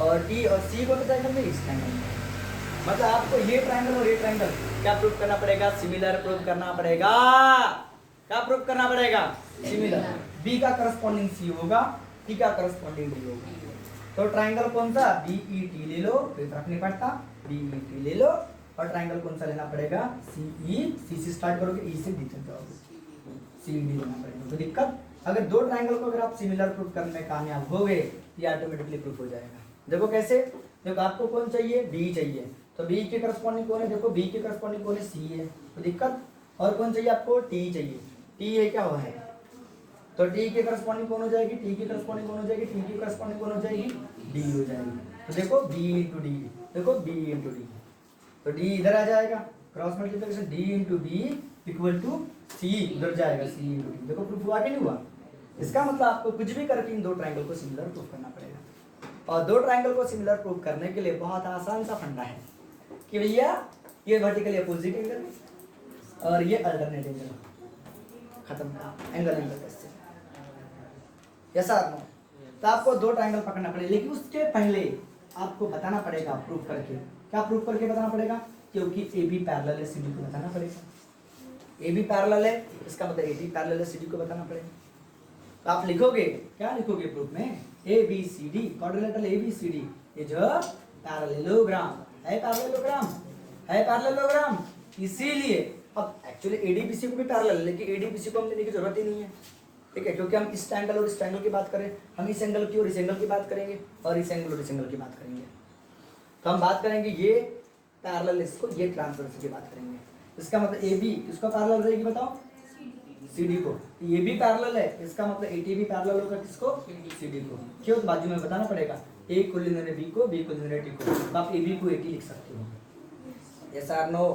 और T और C कौन से ट्राइंगल में, इस ट्राइंगल में। मतलब आपको ये ट्राइंगल और ये ट्राइंगल क्या प्रूफ करना पड़ेगा, सिमिलर प्रूफ करना पड़ेगा। क्या प्रूफ करना पड़ेगा, सिमिलर। B का करस्पॉन्डिंग C होगा, T का करस्पॉन्डिंग D होगा। तो ट्राइंगल कौन सा, BET ले लो, कोई फर्क नहीं पड़ता, BET ले लो। और ट्राइंगल कौन सा लेना पड़ेगा, CE, C से स्टार्ट करोगे, E से D तक जाओगे, CED लेना पड़ेगा। तो दिक्कत, अगर 2 ट्राइंगल को अगर आप सिमिलर प्रूफ करने में कामयाब हो गए, ये ऑटोमेटिकली प्रूफ हो जाएगा। देखो कैसे, देखो आपको कौन चाहिए, B चाहिए, तो B के करस्पॉन्डिंग कौन है, देखो B के करस्पॉन्डिंग कौन है, C है, तो दिक्कत। और कौन चाहिए आपको, T चाहिए, T है क्या वो है, तो T के करस्पॉन्डिंग कौन हो जाएगी, T की करस्पॉन्डिंग कौन हो जाएगी, T की करस्पॉन्डिंग कौन हो जाएगी, D हो जाएगी। तो देखो B इंटू D, देखो B इंटू D, तो D इधर आ जाएगा, cross multiplication D into B equal to C, उधर जाएगा C इंटू D। देखो प्रूफ हुआ कि नहीं हुआ। इसका मतलब आपको कुछ भी करके इन 2 ट्राइंगल को सिमिलर प्रूफ करना पड़ेगा। और 2 ट्राइंगल को सिमिलर प्रूफ करने के लिए बहुत आसान सा फंडा है कि भैया ये वर्टिकली अपोजिट एंगल और ये अल्टरनेट एंगल, खत्म एंगल एंगल कैसे, ऐसा नो। तो आपको 2 ट्राइंगल पकड़ना पड़ेगा, लेकिन उसके पहले आपको बताना पड़ेगा प्रूफ करके। क्या प्रूफ करके बताना पड़ेगा, क्योंकि AB पैरेलल है CD को बताना पड़ेगा। AB पैरेलल है इसका मतलब AD पैरेलल है CD को बताना पड़ेगा। तो आप लिखोगे, क्या लिखोगे प्रूफ में, ABCD quadrilateral ABCD is a parallelogram, है पैरेललोग्राम, है पैरेललोग्राम। इसीलिए अब एक्चुअली ADBC को भी पैरेलल है, लेकिन ADBC को हम लेने की जरूरत ही नहीं है, ठीक है, क्योंकि हम इस ट्रायंगल और इस ट्रायंगल की बात करें, हम इस एंगल की और इस एंगल की बात करेंगे, और इस एंगल और इस एंगल की बात करेंगे। तो हम बात करेंगे ये पैरेलल, इसको ये ट्रांसवर्सल की बात करेंगे। इसका मतलब AB किसको पैरेलल रहेगी बताओ, CD को। ये भी पैरेलल है, इसका मतलब AT भी पैरेलल होगा किसको, CD को। क्यों, तो बाजू में बताना पड़ेगा, A को लेने B को, B को लेने T को, तो आप AB को AT लिख सकते हो। यस और नो।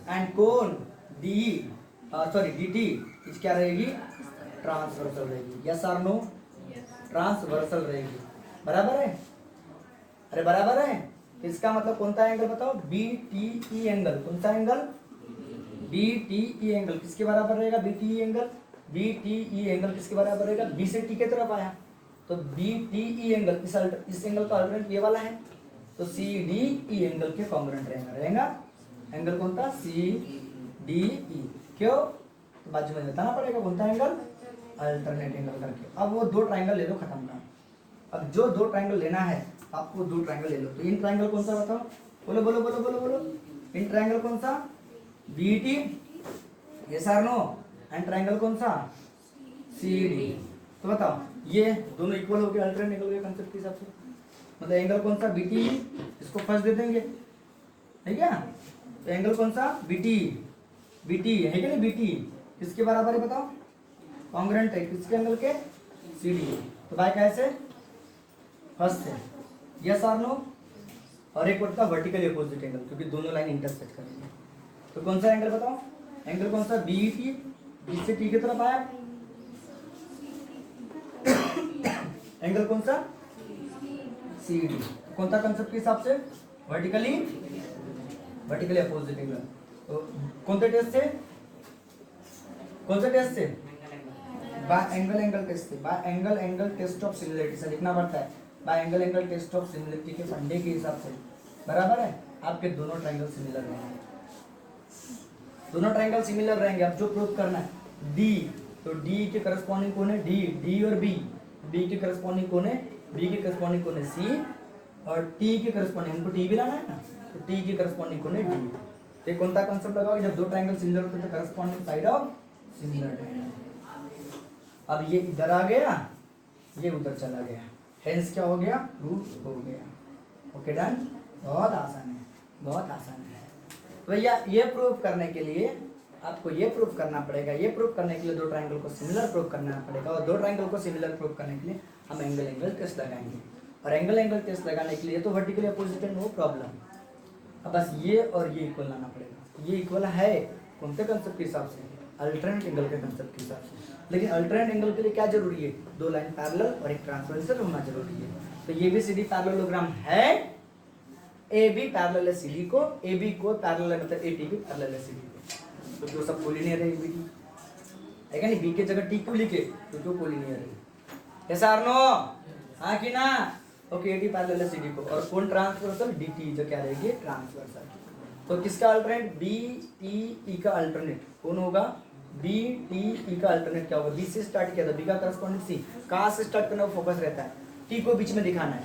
एंड कोण DE सॉरी डी टी इस क्या रहेगी, ट्रांसवर्सल रहेगी। यस और नो, ट्रांसवर्सल रहेगी। बराबर है, अरे बराबर है। इसका मतलब कौन सा एंगल बताओ, बी टी ई एंगल। कौन सा angle, B T E angle किसके बराबर रहेगा, B T E angle, B T E angle किसके बराबर रहेगा, बी से टी के तरफ आया तो बी टी ई एंगल इस एंगल का अल्टरनेट ये वाला है, तो सी डी ई एंगल के कॉन्ग्रुएंट रहेगा। एंगल कौन था, सी डी ई। क्यों, तो बाजू में बताना पड़ेगा कौन सा एंगल, अल्टरनेट एंगल करके। अब वो दो ट्राइंगल ले लो, खत्म कर। अब जो दो ट्राइंगल लेना है आपको, दो ट्राइंगल ले लो। तो इन ट्राइंगल कौन सा बताओ, बोलो बोलो बोलो बोलो बोलो। इन ट्राइंगल कौन सा, बी टी, यस और नो। एंड ट्राइंगल कौन सा, सी डी। तो बताओ ये दोनों इक्वल हो गए अल्टरनेट एंगल के कंसेप्ट के हिसाब से। मतलब एंगल कौन सा, बी टी, इसको फर्स्ट दे देंगे, है क्या। तो एंगल कौन सा, बी टी, बी टी है क्या नहीं, बी टी किसके बराबर है बताओ, कॉन्ग्रुएंट है किसके एंगल के, सी डी। तो भाई कैसे, फर्स्ट है, यस और नो। और एक होता है वर्टिकली अपोजिट एंगल, क्योंकि दोनों लाइन इंटरसेक्ट करेंगे। तो कौन सा एंगल बताओ, एंगल कौन सा, बी टी, बी से टी की तरफ आया। एंगल कौन सा, सी डी। कौन सा कंसेप्ट के हिसाब से, वर्टिकली अपोजिट एंगल। तो कौन से टेस्ट से, कौन से टेस्ट से, बाय एंगल टेस्ट से। By angle test of similarity से लिखना पड़ता है, by angle test of similarity के फंडे के हिसाब से। बराबर है, आपके दोनों ट्राइंगल सिमिलर रहेंगे, दोनों ट्राइंगल सिमिलर रहेंगे। अब जो प्रूव करना है डी, तो डी के करस्पॉन्डिंग कौन है, डी और बी। बी के करस्पॉन्डिंग कौन है, बी के करस्पॉन्डिंग कौन है, सी। और टी के करस्पॉन्डिंग, हमको टी भी लाना है ना, तो टी के करस्पॉन्डिंग कौन है, डी। तो कौन सा कंसेप्ट लगाओगे, जब दो ट्राइंगल सिमिलर होते हैं तो corresponding side of similar triangle. अब ये इधर आ गया, ये उधर चला गया, हेंस क्या हो गया, प्रूफ हो गया। ओके डन, बहुत आसान है, बहुत आसान है भैया। ये प्रूफ करने के लिए आपको ये प्रूफ करना पड़ेगा, ये प्रूफ करने के लिए दो ट्राइंगल को सिमिलर प्रूफ करना पड़ेगा। और दो ट्राइंगल को सिमिलर प्रूफ करने के लिए हम एंगल टेस्ट लगाएंगे। और एंगल टेस्ट लगाने के लिए तो वर्टिकली अपोजिट है, नो प्रॉब्लम। अब बस ये और ये इक्वल लाना पड़ेगा। ये इक्वल है कौन से कंसेप्ट के हिसाब से, अल्टरनेट एंगल के कंसेप्ट के हिसाब से। लेकिन अल्टरनेट एंगल के लिए क्या जरूरी है, दो लाइन पैरेलल और एक ट्रांसवर्सल होना जरूरी है। तो ये भी सीधी पैरेललोग्राम है, ए बी पैरेलल है सीडी को, ए बी को पैरेलल है, मतलब ए टी भी पैरेलल है सीडी को। तो जो सब कोलिनियर है, बी टी है क्या नहीं, बी के जगह टी क्यों लिखे, क्योंकि वो कोलिनियर है। यस और नो, हाँ कि ना। ओके, ए टी पैरेलल है सीडी को। और कौन ट्रांसवर्सल, डी टी, जो क्या रहेगी, ट्रांसवर्सल। तो किसका अल्टरनेट, बी टी ई का अल्टरनेट कौन होगा, बी टी ई का अल्टरनेट क्या होगा, बी से स्टार्ट किया था, बी का करस्पॉन्डिंग सी। कहाँ से स्टार्ट करना, फोकस रहता है, टी को बीच में दिखाना है।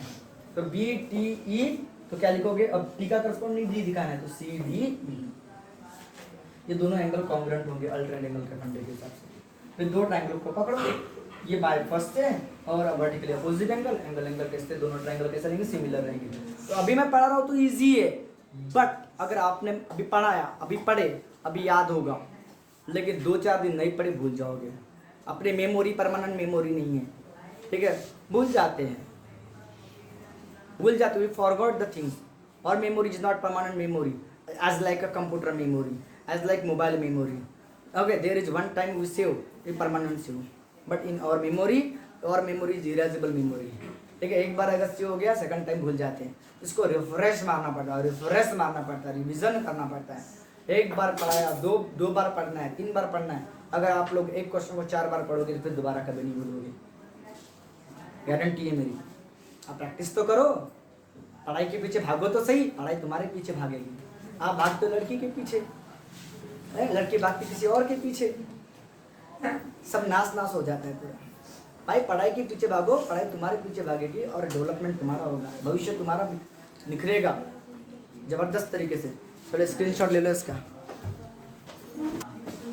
तो बी टी ई, तो क्या लिखोगे, अब टी का करस्पॉन्डिंग डी दिखाना है, तो सी डी ई। ये दोनों एंगल कॉन्ग्रुएंट होंगे अल्टरनेट एंगल के फंडे के हिसाब से। फिर दो ट्राइंगल को पकड़ो, ये बाय फर्स्ट है और वर्टिकली अपोजिट एंगल कैसे, दोनों ट्राइंगल कैसे रहेंगे, सिमिलर रहेंगे। तो अभी मैं पढ़ा रहा हूँ तो इजी है, बट अगर आपने अभी पढ़ाया, अभी पढ़े, अभी याद होगा, लेकिन 2-4 दिन नहीं पढ़े भूल जाओगे। अपने मेमोरी परमानेंट मेमोरी नहीं है, ठीक है, भूल जाते हैं, भूल जाते वी फॉरगॉट द थिंग्स। और memory is not permanent memory, as like a computer memory, as like mobile memory. Okay, there is one time we save a permanent save, but in our memory is erasable memory. ठीक है, एक बार अगर save हो गया, second time भूल जाते हैं। इसको रिफ्रेश मारना पड़ता है, रिविजन करना पड़ता है। एक बार पढ़ाया, दो बार पढ़ना है, 3 बार पढ़ना है। अगर आप लोग एक क्वेश्चन को 4 बार पढ़ोगे तो फिर दोबारा कभी नहीं भूलोगे, गारंटी है मेरी। आप प्रैक्टिस तो करो, पढ़ाई के पीछे भागो तो सही, पढ़ाई तुम्हारे पीछे भागेगी। आप भागते लड़की के पीछे, लड़की भागती किसी और के पीछे, सब नाश हो जाता है पूरा। भाई पढ़ाई के पीछे भागो, पढ़ाई तुम्हारे पीछे भागेगी और डेवलपमेंट तुम्हारा होगा, भविष्य तुम्हारा निखरेगा जबरदस्त तरीके से। चलो स्क्रीनशॉट ले लो इसका।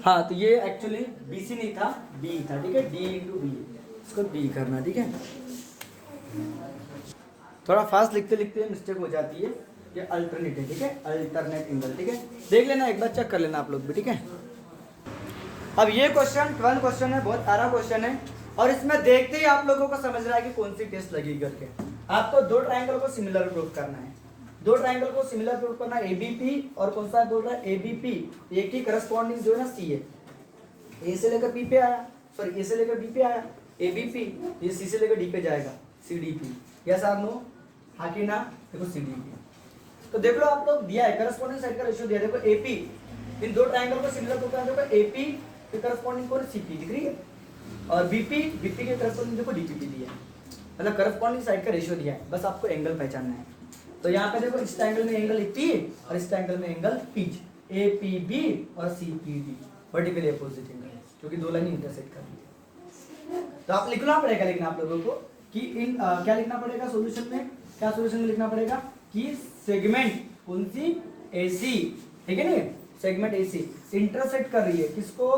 हाँ, तो ये एक्चुअली BC नहीं था, B था, ठीक है, D × B, इसको B करना, ठीक है। थोड़ा फास्ट लिखते लिखते मिस्टेक हो जाती है। ये अल्टरनेट है, ठीक है, अल्टरनेट एंगल, ठीक है, देख लेना एक बार, चेक कर लेना आप लोग भी, ठीक है। अब ये क्वेश्चन 12 क्वेश्चन है, बहुत सारा क्वेश्चन है, और इसमें देखते ही आप लोगों को समझ रहा है कि कौन सी टेस्ट लगेगी करके। आपको दो ट्राइंगल को सिमिलर प्रूफ करना है, दो ट्राइंगल को सिमिलर प्रूफ करना है, ABP और कौन सा बोल रहा है, ABP, एक ही करस्पॉन्डिंग जो है ना C है, ए से लेकर पी पे आया, सॉरी ए से लेकर बी पे आया, ए बी पी, ये सी से लेकर डी पे जाएगा, C D P. Yes or no? हाँ कि ना? देखो सी डी पी। तो देख लो आप लोग दिया है करस्पॉन्डिंग साइड का रेशियो दिया है, देखो एपी, इन दो ट्रायंगल को सिमिलर तो क्या देखो एपी के करस्पॉन्डिंग कौन सीपी दिख रही है, और बीपी, बीपी के करस्पॉन्डिंग देखो डीपीपी दिया है, मतलब करस्पॉन्डिंग साइड का रेशियो दिया है, बस आपको एंगल पहचानना है। तो यहाँ पे देखो इस ट्रायंगल में एंगल पी और इस ट्रायंगल में एंगल पीच, ए पी बी और C P D, vertically opposite angle, क्योंकि दो लाइन इंटरसेक्ट कर रही है। तो आप लिखना पड़ेगा, लेकिन आप लोगों को कि इन क्या लिखना पड़ेगा सॉल्यूशन में, क्या सॉल्यूशन में लिखना पड़ेगा कि सेगमेंट कौन सी, एसी, ठीक है ना, सेगमेंट एसी इंटरसेक्ट कर रही है, किसको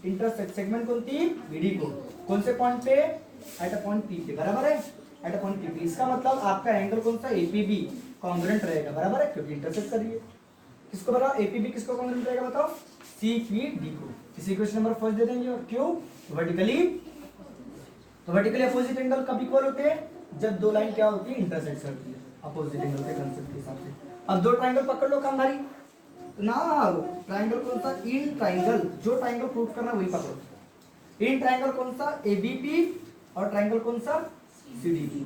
इंटरसेक्ट, सेगमेंट कौन थी, बीडी को, कौन से पॉइंट पे, एट अ पॉइंट पी पे, बराबर है, एट अ पॉइंट पी पे। इसका मतलब आपका एंगल कौन सा, एपीबी कॉन्ग्रुएंट रहेगा, बराबर है, क्योंकि इंटरसेक्ट कर रही है। किसको बताओ, एपीबी किसको कॉन्ग्रुएंट रहेगा बताओ, सीपीडी को। इसी क्वेश्चन नंबर फर्स्ट दे देंगे, और क्यों, वर्टिकली, तो वर्टिकली अपोजिट एंगल कब इक्वल होते हैं, जब दो लाइन क्या होती है, इंटरसेक्ट करती है, अपोजिट एंगल के कांसेप्ट के हिसाब से। अब दो ट्रायंगल पकड़ लो कामधारी ना, ट्रायंगल कौन सा, इन ट्रायंगल, जो ट्रायंगल प्रूव करना वही पकड़ो। इन ट्रायंगल कौन सा, एबीपी, और ट्रायंगल कौन सा, सीडीपी।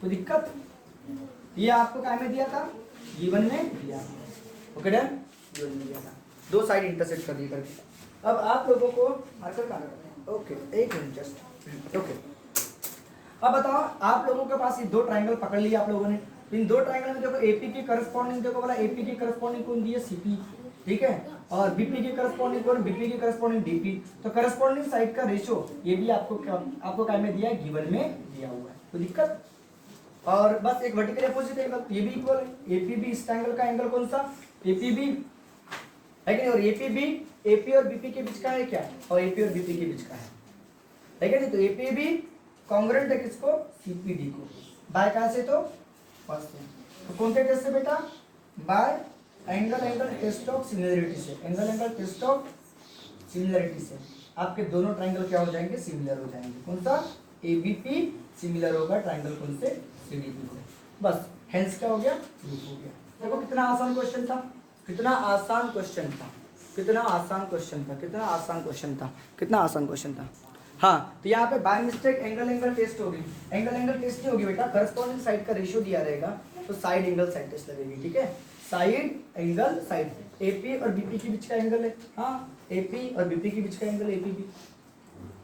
तो दिक्कत ये आपको क्या में दिया था, गिवन में दिया, ओके डन, गिवन में दिया था, दो साइड इंटरसेक्ट कर दी करके। अब आप लोगों को मार्कर कहाँ रखना है, ओके एक मिनट जस्ट, ओके। अब बताओ आप लोगों के पास ये दो ट्रायंगल पकड़ लिया आप लोगों ने, इन दो ट्रायंगल में देखो एपी की करस्पॉन्डिंग देखो बोला, एपी की करस्पॉन्डिंग कौन दी है, सीपी, ठीक है, और बीपी की करस्पॉन्डिंग कौन, बीपी की करस्पॉन्डिंग डीपी। तो करस्पॉन्डिंग साइड का रेशियो ये भी आपको क्या में दिया है, गिवन में दिया हुआ है, तो दिक्कत। और बस एक वर्टिकल अपोजिट एंगल, ये भी इक्वल है, एपीबी इस ट्रायंगल का एंगल कौन सा, एपीबी है कि नहीं, और एपीबी एपी और बीपी के बीच का है क्या, और एपी और बीपी के बीच का है कि नहीं। तो एपीबी कॉन्ग्रुएंट है किसको, सीपीडी को, बाय कहां से, तो फर्स्ट से, तो कौन से टेस्ट से बेटा, by angle test of similarity से, एंगल टेस्ट ऑफ सिमिलरिटी से आपके दोनों ट्रायंगल क्या हो जाएंगे, सिमिलर हो जाएंगे। कौन सा, एबीपी सिमिलर होगा ट्रायंगल कौन से, सीडीपी को, बस हेंस क्या हो गया, प्रूफ हो गया। देखो कितना आसान क्वेश्चन था, कितना आसान क्वेश्चन था, कितना आसान क्वेश्चन था, कितना आसान क्वेश्चन था, कितना आसान क्वेश्चन था। हाँ, तो यहाँ पे बाय मिस्टेक एंगल टेस्ट होगी, एंगल टेस्ट नहीं होगी बेटा, करस्पॉन्डिंग साइड का रेशियो दिया रहेगा, तो साइड एंगल साइड टेस्ट लगेगी, ठीक है, साइड एंगल साइड, एपी और बीपी के बीच का एंगल है, हाँ एपी और बीपी के बीच का एंगल एपीबी,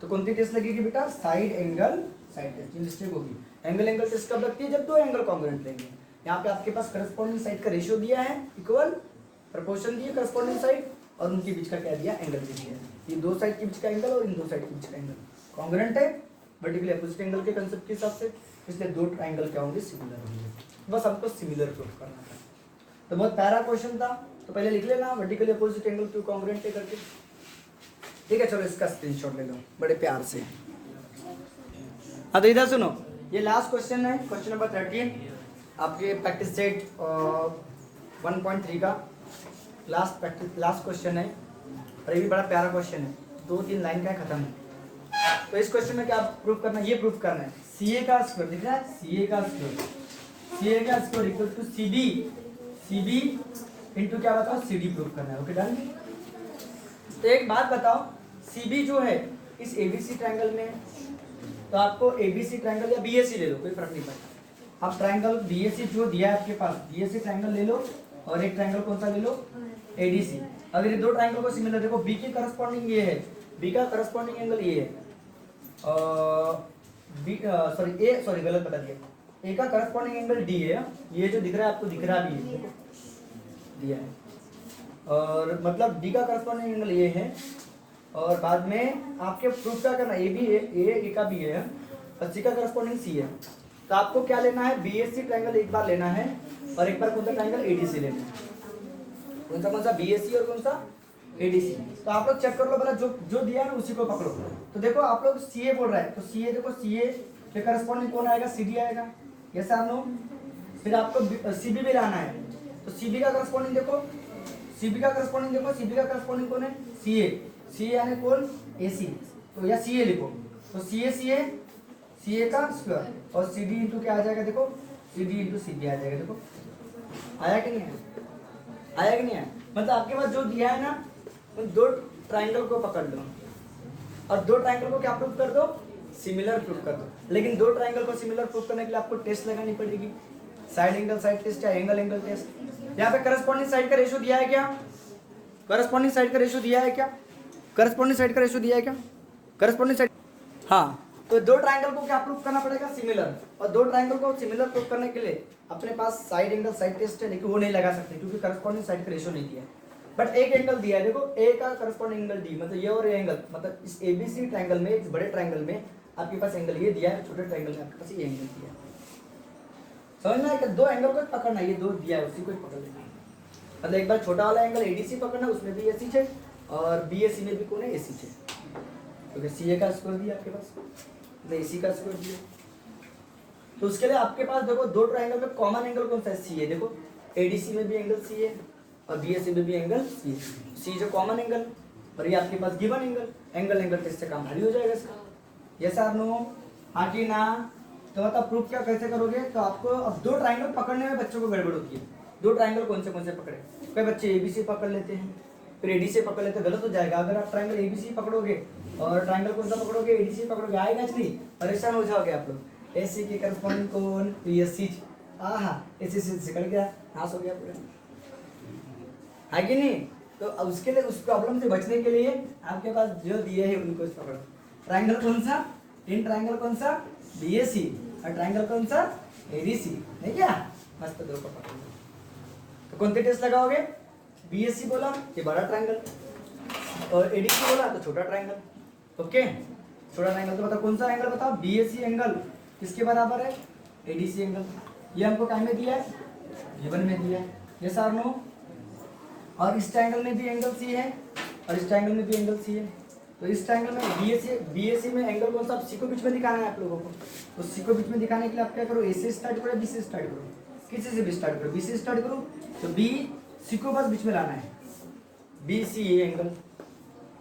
तो कौन सी टेस्ट लगेगी बेटा, साइड एंगल साइड टेस्ट। ये मिस्टेक होगी, एंगल टेस्ट कब लगती है, जब दो एंगल कॉन्ग्रुएंट लेंगे। यहाँ पे आपके पास करस्पॉन्डिंग साइड का रेशियो दिया है, इक्वल प्रोपोर्शन दिए करस्पॉन्डिंग साइड, और उनके बीच का क्या दिया, एंगल भी दिया है, ये दो साइड के बीच का एंगल और इन दो साइड के बीच का एंगल कॉन्ग्रुएंट है वर्टिकली अपोजिट एंगल के कांसेप्ट के हिसाब से, इसलिए दो ट्रायंगल क्या होंगे, सिमिलर होंगे। बस हमको सिमिलर प्रूफ करना था, तो बहुत प्यारा क्वेश्चन था, तो पहले लिख लेना वर्टिकली अपोजिट एंगल क्यों कॉन्ग्रुएंट है करके, ठीक है। चलो इसका स्क्रीनशॉट ले लो बड़े प्यार से। हाँ तो इधर सुनो, ये लास्ट क्वेश्चन है, क्वेश्चन नंबर 13 आपके प्रैक्टिस सेट 1.3 का लास्ट क्वेश्चन है, और ये भी बड़ा प्यारा क्वेश्चन है, 2-3 लाइन का खत्म है। तो इस क्वेश्चन में क्या प्रूफ करना है, ये प्रूफ करना है, CA का स्क्वायर दिख रहा है, CA का square equal to CB into क्या बताओ, CD प्रूफ करना है, ओके डन। तो एक बात बताओ, CB जो है इस ABC ट्रायंगल में, तो आपको ABC ट्रायंगल या BAC ले लो, कोई फर्क नहीं पड़ता। आप ट्रायंगल BAC जो दिया है आपके पास, BAC ट्रायंगल ले लो, और एक ट्रायंगल कौन सा ले लो, ADC। अगर ये दो ट्रायंगल को सिमिलर देखो, B की करस्पॉन्डिंग ये है, B का करस्पॉन्डिंग एंगल ये है, सॉरी गलत बता दिया, A का करस्पॉन्डिंग एंगल D है, ये जो दिख रहा है आपको, दिख रहा भी है, दिया है, और मतलब D का करस्पॉन्डिंग एंगल ये है, और बाद में आपके प्रूफ क्या करना, A भी है, A का भी है, और C का करस्पॉन्डिंग C है। तो आपको क्या लेना है, BAC ट्रायंगल एक बार लेना है, और एक बार कौन सा ट्रायंगल ADC लेना है, कौन सा BAC और कौन सा ADC। तो आप लोग चेक कर लो, बोला जो दिया है ना उसी को पकड़ो। तो देखो आप लोग CA बोल रहा है, तो CA देखो, CA के करस्पॉन्डिंग कौन आएगा, CD आएगा, यस आर नो। फिर आपको CB भी लाना है, तो CB का करस्पॉन्डिंग देखो, CB का करस्पॉन्डिंग कौन है, CA यानी कौन, AC, तो या CA लिखो, तो CA का स्क्वायर, और CD इंटू क्या आ जाएगा, देखो CD इंटू CB आ जाएगा, देखो आया कि नहीं आया, मतलब आपके पास जो दिया है ना, उन दो ट्रायंगल को पकड़ लो, और दो ट्राइंगल को क्या प्रूव कर दो, सिमिलर प्रूव कर दो। लेकिन दो ट्राइंगल को सिमिलर प्रूव करने के लिए आपको टेस्ट लगानी पड़ेगी, साइड एंगल साइड टेस्ट या एंगल एंगल टेस्ट। यहाँ पे करस्पॉन्डिंग साइड का रेशियो दिया है क्या, करस्पॉन्डिंग साइड का रेशियो दिया है क्या, करस्पॉन्डिंग साइड का रेशियो दिया है क्या, करस्पॉन्डिंग साइड, हाँ। तो दो ट्राइंगल को क्या प्रूव करना पड़ेगा, सिमिलर। और दो ट्राइंगल को सिमिलर प्रूव करने के लिए अपने पास साइड एंगल साइड टेस्ट है, लेकिन वो नहीं लगा सकते क्योंकि करस्पॉन्डिंग साइड का रेशियो नहीं दिया है। बट एक एंगल दिया है, देखो ए का करस्पॉन्डिंग एंगल डी, मतलब ये और ये एंगल, मतलब इस एबीसी ट्राइंगल में, इस बड़े ट्राइंगल में आपके पास एंगल ये दिया है, छोटे ट्राइंगल में आपके पास ये एंगल दिया है। समझना है कि दो एंगल को पकड़ना, ये दो दिया है उसी को पकड़ लेना है। मतलब एक बार छोटा वाला एंगल एडीसी पकड़ना, उसमें भी एसी है और बीएसी में भी कौन है, एसी है, क्योंकि सीए का स्क्वायर दिया आपके पास, एसी का स्क्वायर दिया। तो उसके लिए आपके पास देखो दो ट्राइंगल में कॉमन एंगल कौन सा है, सी है। देखो एडीसी में भी एंगल सी है और बीएसी में भी एंगल सी है, सी जो कॉमन एंगल, और ये आपके पास given angle, angle angle test से काम भारी हो जाएगा इसका। यस आर नो, हाँ कि ना। तो मतलब प्रूफ क्या कैसे करोगे, तो आपको अब दो ट्राइंगल पकड़ने में बच्चों को गड़बड़ होती है। दो ट्राइंगल कौन से पकड़े, कई बच्चे एबीसी पकड़ लेते हैं, फिर एडीसी पकड़ लेते हैं, गलत हो जाएगा। अगर आप ट्राइंगल एबीसी पकड़ोगे और ट्राइंगल कौन सा पकड़ोगे, एडीसी पकड़ोगे, आएगा नहीं, परेशान हो जाओगे आप लोग। एसी के करस्पॉन्डिंग कौन, बीएससी, हाँ एसी से निकल गया, नाश हो गया पूरा, है कि नहीं। तो अब उसके लिए, उस प्रॉब्लम से बचने के लिए आपके पास जो दिए हैं उनको पकड़ो। ट्राइंगल कौन सा, इन ट्राइंगल कौन सा, बीएसी, और ट्राइंगल कौन सा, एडीसी, नहीं क्या, मस्त दो को पकड़ो। तो कौन से टेस्ट लगाओगे, बीएससी बोला ये बड़ा ट्राइंगल और एडीसी बोला तो छोटा ट्राइंगल। ओके, छोटा ट्राइंगल तो बताओ कौन सा एंगल, बताओ बीएससी एंगल किसके बराबर है, एडीसी एंगल। ये हमको क्या में दिया है, गिवन में दिया है, ये सर नो। और इस ट्राइंगल में भी एंगल सी है और इस ट्राइंगल में भी एंगल सी है। तो इस ट्राइंगल में बीएससी में एंगल कौन सा, सी को बीच में दिखाना है आप लोगों को। तो सी को बीच में दिखाने के लिए आप क्या करो, ए से स्टार्ट करो, बी से स्टार्ट करो, किसी से भी स्टार्ट करो, बी से स्टार्ट करो। तो बी सी को बस बीच में लाना है, बी सी ए एंगल,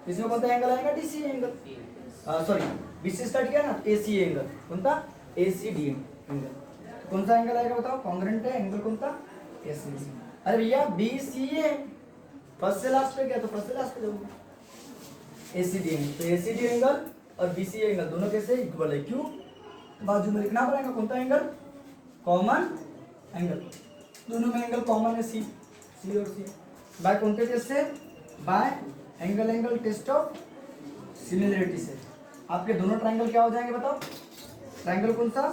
इसमें कौन सा एंगल आएगा, D C angle, sorry B से स्टार्ट किया ना, ए सी एंगल, कौन सा, ए सी डी एंगल। तो कौन सा एंगल आएगा बताओ, कॉन्ग्रुएंट है एंगल कौन सा, ए सी डी। अरे भैया बी सी ए फर्स्ट से लास्ट पे गया तो फर्स्ट से लास्ट पे जाऊंगा, ए सी डी एंगल। तो ए सी डी एंगल और बी सी एंगल दोनों कैसे इक्वल है, क्यों, बाजू में लिखना पड़ेगा कौन सा एंगल, कॉमन एंगल, दोनों में एंगल कॉमन है, सी और सी। बाय कौन से टेस्ट से, by angle angle test of similarity से आपके दोनों ट्राइंगल क्या हो जाएंगे बताओ, ट्राइंगल कौन सा,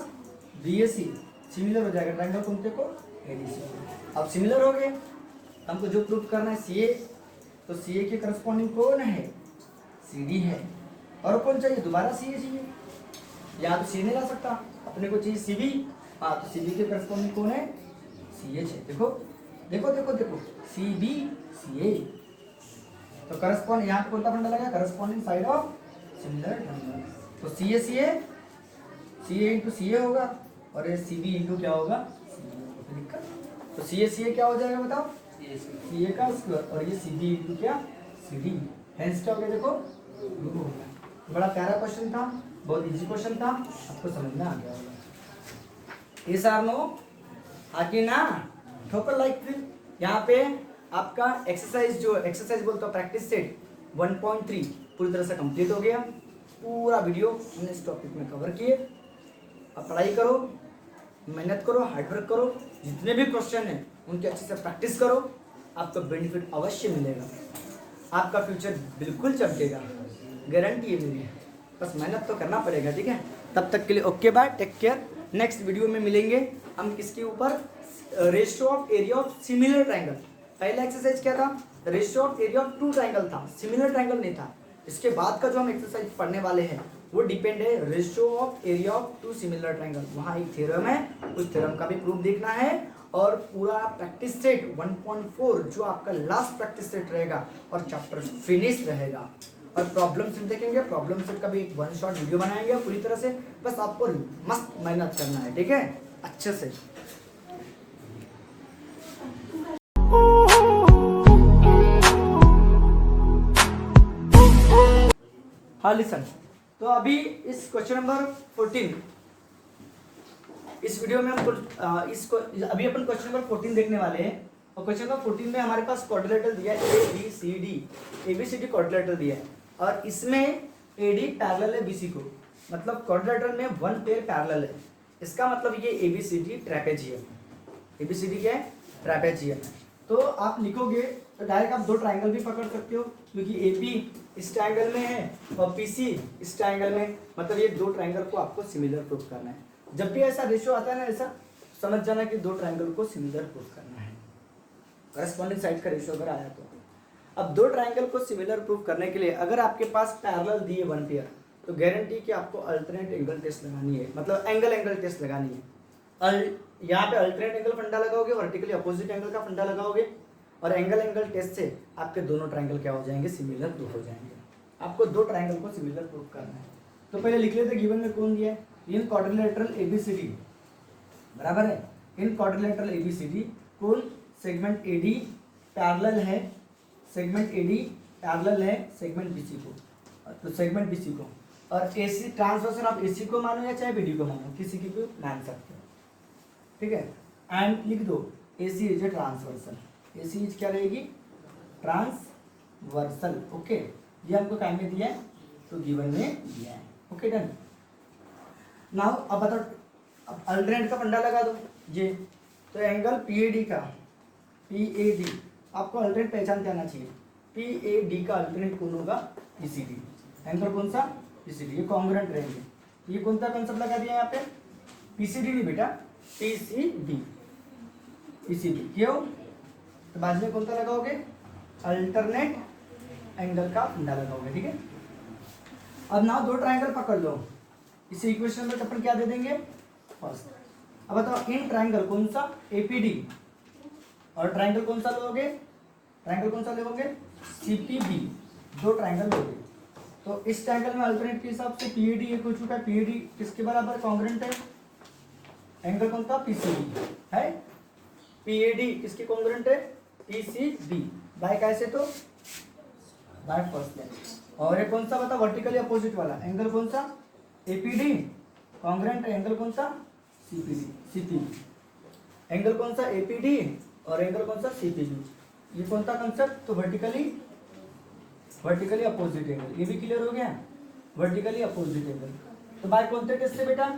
बीएसी सिमिलर हो जाएगा ट्राइंगल कौन से को, एडीसी। अब सिमिलर हो गए, हमको जो प्रूफ करना है सीए, तो सीए के करस्पॉन्डिंग कौन है, सीडी है। और कौन चाहिए, दोबारा सीए चाहिए, या तो सी नहीं ला सकता, अपने को चाहिए सीबी, हाँ तो सीबी के करस्पॉन्डिंग कौन है, सीएच है। देखो देखो देखो देखो, सीबी सीए। तो करस्पॉन्ड यहाँ कौन सा फंडा लगा, corresponding side of similar triangle. तो CA CA CA into CA होगा और ये सीबी इंटू क्या होगा, दिक्कत। तो सीए सीए क्या हो जाएगा बताओ, सीए का स्क्वायर, और ये सीबी इंटू क्या, सीडी। हेंस क्या हो गया, देखो टू हो गया। बड़ा प्यारा क्वेश्चन था, बहुत इजी क्वेश्चन था, आपको समझ में आ गया होगा। ये सार नो आगे ना, ठोकर लाइक फिर यहाँ पे आपका एक्सरसाइज, जो एक्सरसाइज बोलते हो प्रैक्टिस सेट 1.3 पूरी तरह से कंप्लीट हो गया। पूरा वीडियो हमने इस टॉपिक में कवर किए। अब पढ़ाई करो, मेहनत करो, हार्डवर्क करो, जितने भी क्वेश्चन हैं उनकी अच्छे से प्रैक्टिस करो, आपको बेनिफिट अवश्य मिलेगा, आपका फ्यूचर बिल्कुल चमकेगा, गारंटी है मेरी। बस मेहनत तो करना पड़ेगा, ठीक है। तब तक के लिए okay bye, take care. Next video में मिलेंगे हम किसके ऊपर, ratio of area of similar triangle. पहला एक्सरसाइज क्या था, ratio of area of two triangle था, सिमिलर ट्राइंगल नहीं था। इसके बाद का जो हम एक्सरसाइज पढ़ने वाले हैं वो डिपेंड है ratio of area of two similar triangle. वहाँ एक थ्योरम है, उस थ्योरम का भी प्रूफ देखना है, और पूरा प्रैक्टिस सेट 1.4 जो आपका लास्ट प्रैक्टिस सेट रहेगा और चैप्टर फिनिश रहेगा। और प्रॉब्लम सेट देखेंगे, प्रॉब्लम सेट का भी एक वन शॉट वीडियो बनाएंगे पूरी तरह से। बस आपको मस्त मेहनत करना है, ठीक है, अच्छे से। हाँ लिसन, तो अभी इस क्वेश्चन नंबर 14, इस वीडियो में हम इसको अभी अपन क्वेश्चन नंबर 14 देखने वाले हैं। और क्वेश्चन नंबर 14 में हमारे पास क्वाड्रिलेटरल दिया है, A B C D quadrilateral दिया है, और इसमें एडी पैरेलल है बीसी को, मतलब क्वाड्रिलेटरल में वन पेयर पैरेलल है, इसका मतलब ये एबीसीडी ट्रेपेजियम, एबीसीडी क्या है, ट्रेपेजियम है। तो आप लिखोगे तो डायरेक्ट आप दो ट्रायंगल भी पकड़ सकते हो, क्योंकि एपी इस ट्रायंगल में है और पीसी इस ट्रायंगल में, मतलब ये दो ट्रायंगल को आपको सिमिलर प्रूफ करना है। जब भी ऐसा रेशियो आता है ना, ऐसा समझ जाना कि दो ट्रायंगल को सिमिलर प्रूफ करना है, करस्पॉन्डिंग साइड का रेशियो अगर आया तो। अब दो ट्रायंगल को सिमिलर प्रूफ करने के लिए अगर आपके पास पैरेलल दिए वन पेयर, तो गारंटी कि आपको अल्टरनेट एंगल टेस्ट लगानी है, मतलब एंगल टेस्ट लगानी है। यहाँ पे अल्टरनेट एंगल फंडा लगाओगे, वर्टिकली अपोजिट एंगल का फंडा लगाओगे, और एंगल टेस्ट से आपके दोनों ट्रायंगल क्या हो जाएंगे, सिमिलर प्रूफ हो जाएंगे। आपको दो ट्रायंगल को सिमिलर प्रूफ करना है। तो पहले लिख लेते गिवन में कौन दिया है, इन क्वाड्रिलेटरल एबीसीडी, बराबर है, इन क्वाड्रिलेटरल एबीसीडी कौन सेगमेंट एडी पैरेलल है, सेगमेंट एडी पैरेलल है सेगमेंट बीसी को, तो सेगमेंट बीसी को, और एसी ट्रांसवर्सन आप एसी को मानो या चाहे बीडी को मानो, किसी की भी मान सकते हो, ठीक है। एंड लिख दो AC is a transversal, AC is क्या रहेगी, ट्रांसवर्सल, ओके। ये हमको टाइम में दिया है, तो गिवन में दिया है, ओके डन। नाउ अब बताओ, अब अल्टरनेट का फंडा लगा दो ये, तो एंगल पीएडी का, पीएडी आपको अल्टरनेट पहचान के आना चाहिए, पीएडी का अल्टरनेट कौन होगा, पीसीडी, एंगल कौन सा, पीसीडी, ये कॉन्ग्रुएंट रहेंगे। ये कौन सा कंसेप्ट लगा दिया यहाँ पे, पीसीडी नहीं बेटा, पीसीडी, पीसीडी क्यों, तो बाद में कौन सा लगाओगे, अल्टरनेट एंगल का फंडा लगाओगे, ठीक है। अब ना दो ट्रायंगल पकड़ लो, इस इक्वेशन में अपन क्या दे देंगे, फर्स्ट। अब बताओ इन ट्रायंगल कौन सा, एपीडी, और ट्रायंगल कौन सा लोगे, ट्रायंगल कौन सा लोगे, सीपीबी, दो ट्रायंगल लोगे। तो इस ट्रायंगल में अल्टरनेट के हिसाब से पीएडी एक हो चुका है, पीएडी किसके बराबर कॉन्ग्रुएंट है, एंगल कौन सा, पीसीबी है, पीएडी किसके कॉन्ग्रुएंट है, पीसीबी, बाय कैसे, तो बाय फर्स्ट लाइन। और ये कौन सा बता, वर्टिकली अपोजिट वाला एंगल कौन सा, एपीडी कॉन्ग्रुएंट एंगल कौन सा, सीपीडी, सीपीबी, एंगल कौन सा, एपीडी और एंगल कौन सा, सीपीबी। ये कौन सा कंसेप्ट, तो वर्टिकली अपोजिट एंगल, ये भी क्लियर हो गया, वर्टिकली अपोजिट एंगल। तो बाय कौन से टेस्ट से बेटा,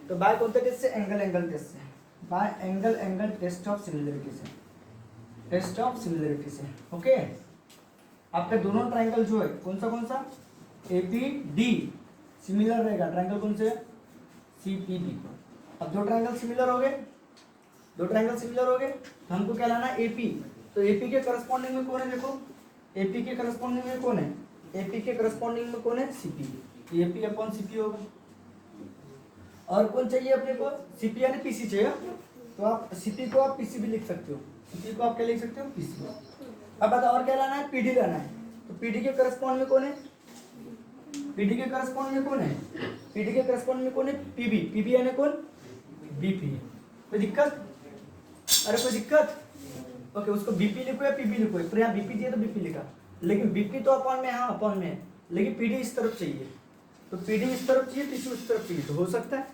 तो बाय कौन से टेस्ट से, एंगल टेस्ट से, by angle test of similarity से, टेस्ट ऑफ सिमिलरिटी से, ओके। आपके दोनों ट्रायंगल जो है कौन सा एपीडी सिमिलर रहेगा, ट्रायंगल कौन से, सीपीबी। अब दो ट्रायंगल सिमिलर हो गए, दो ट्रायंगल सिमिलर हो गए, तो हमको क्या लाना है, एपी। तो एपी के करस्पॉन्डिंग में कौन है, देखो एपी के करस्पॉन्डिंग में कौन है, एपी के करस्पॉन्डिंग में कौन है, सीपी, एपी अपॉन सीपी होगा। और कौन चाहिए अपने को, सीपी यानी पीसी चाहिए, तो आप सीपी को आप पीसी भी लिख सकते हो, सीपी को आप क्या लिख सकते हो, पीसी। अब बताओ और क्या लाना है, पीडी लाना है। तो पीडी के करस्पॉन्ड में कौन है, पीडी के करस्पॉन्ड में कौन है, पीडी के करस्पॉन्ड में कौन है, पीबी, पीबी यानी कौन, बीपी। कोई दिक्कत, अरे कोई दिक्कत, ओके। उसको बीपी लिखो या पीबी लिखो, पर यहाँ बीपी दिया तो बीपी लिखा, लेकिन बीपी तो अपॉन में, हाँ अपॉन में है, लेकिन पीडी इस तरफ चाहिए, तो पीडी इस तरफ चाहिए, पीसी उस तरफ चाहिए, तो हो सकता है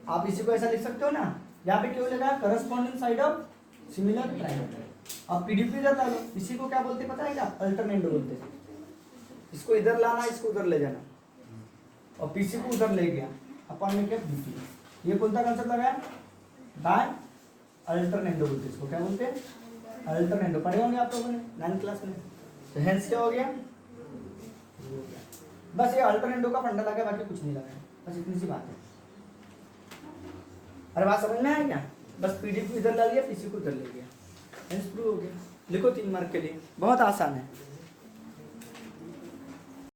आप इसी को ऐसा लिख सकते हो ना। यहाँ पे क्यों लगा, corresponding side of similar triangle. अब पीडीपी इधर ला लो, इसी को क्या बोलते पता है क्या, अल्टरनेट बोलते हैं। इसको इधर लाना, इसको उधर ले जाना, और पीसी को उधर ले गया, अपॉन में क्या, बीपी। ये कौन सा कंसेप्ट लगाया, बाय अल्टरनेटो बोलते, इसको क्या बोलते हैं, अल्टरनेटो। पढ़े होंगे आप लोगों ने 9th क्लास में। तो हेंस क्या हो गया, बस ये अल्टरनेटो का फंडा लगा, बाकी कुछ नहीं लगा, बस इतनी सी बात है। अरे बात समझ में आया क्या, बस पीडी को इधर ला लिया, पीसी को उधर ले गया, हेंस प्रूव हो गया। लिखो 3 मार्क के लिए, बहुत आसान है।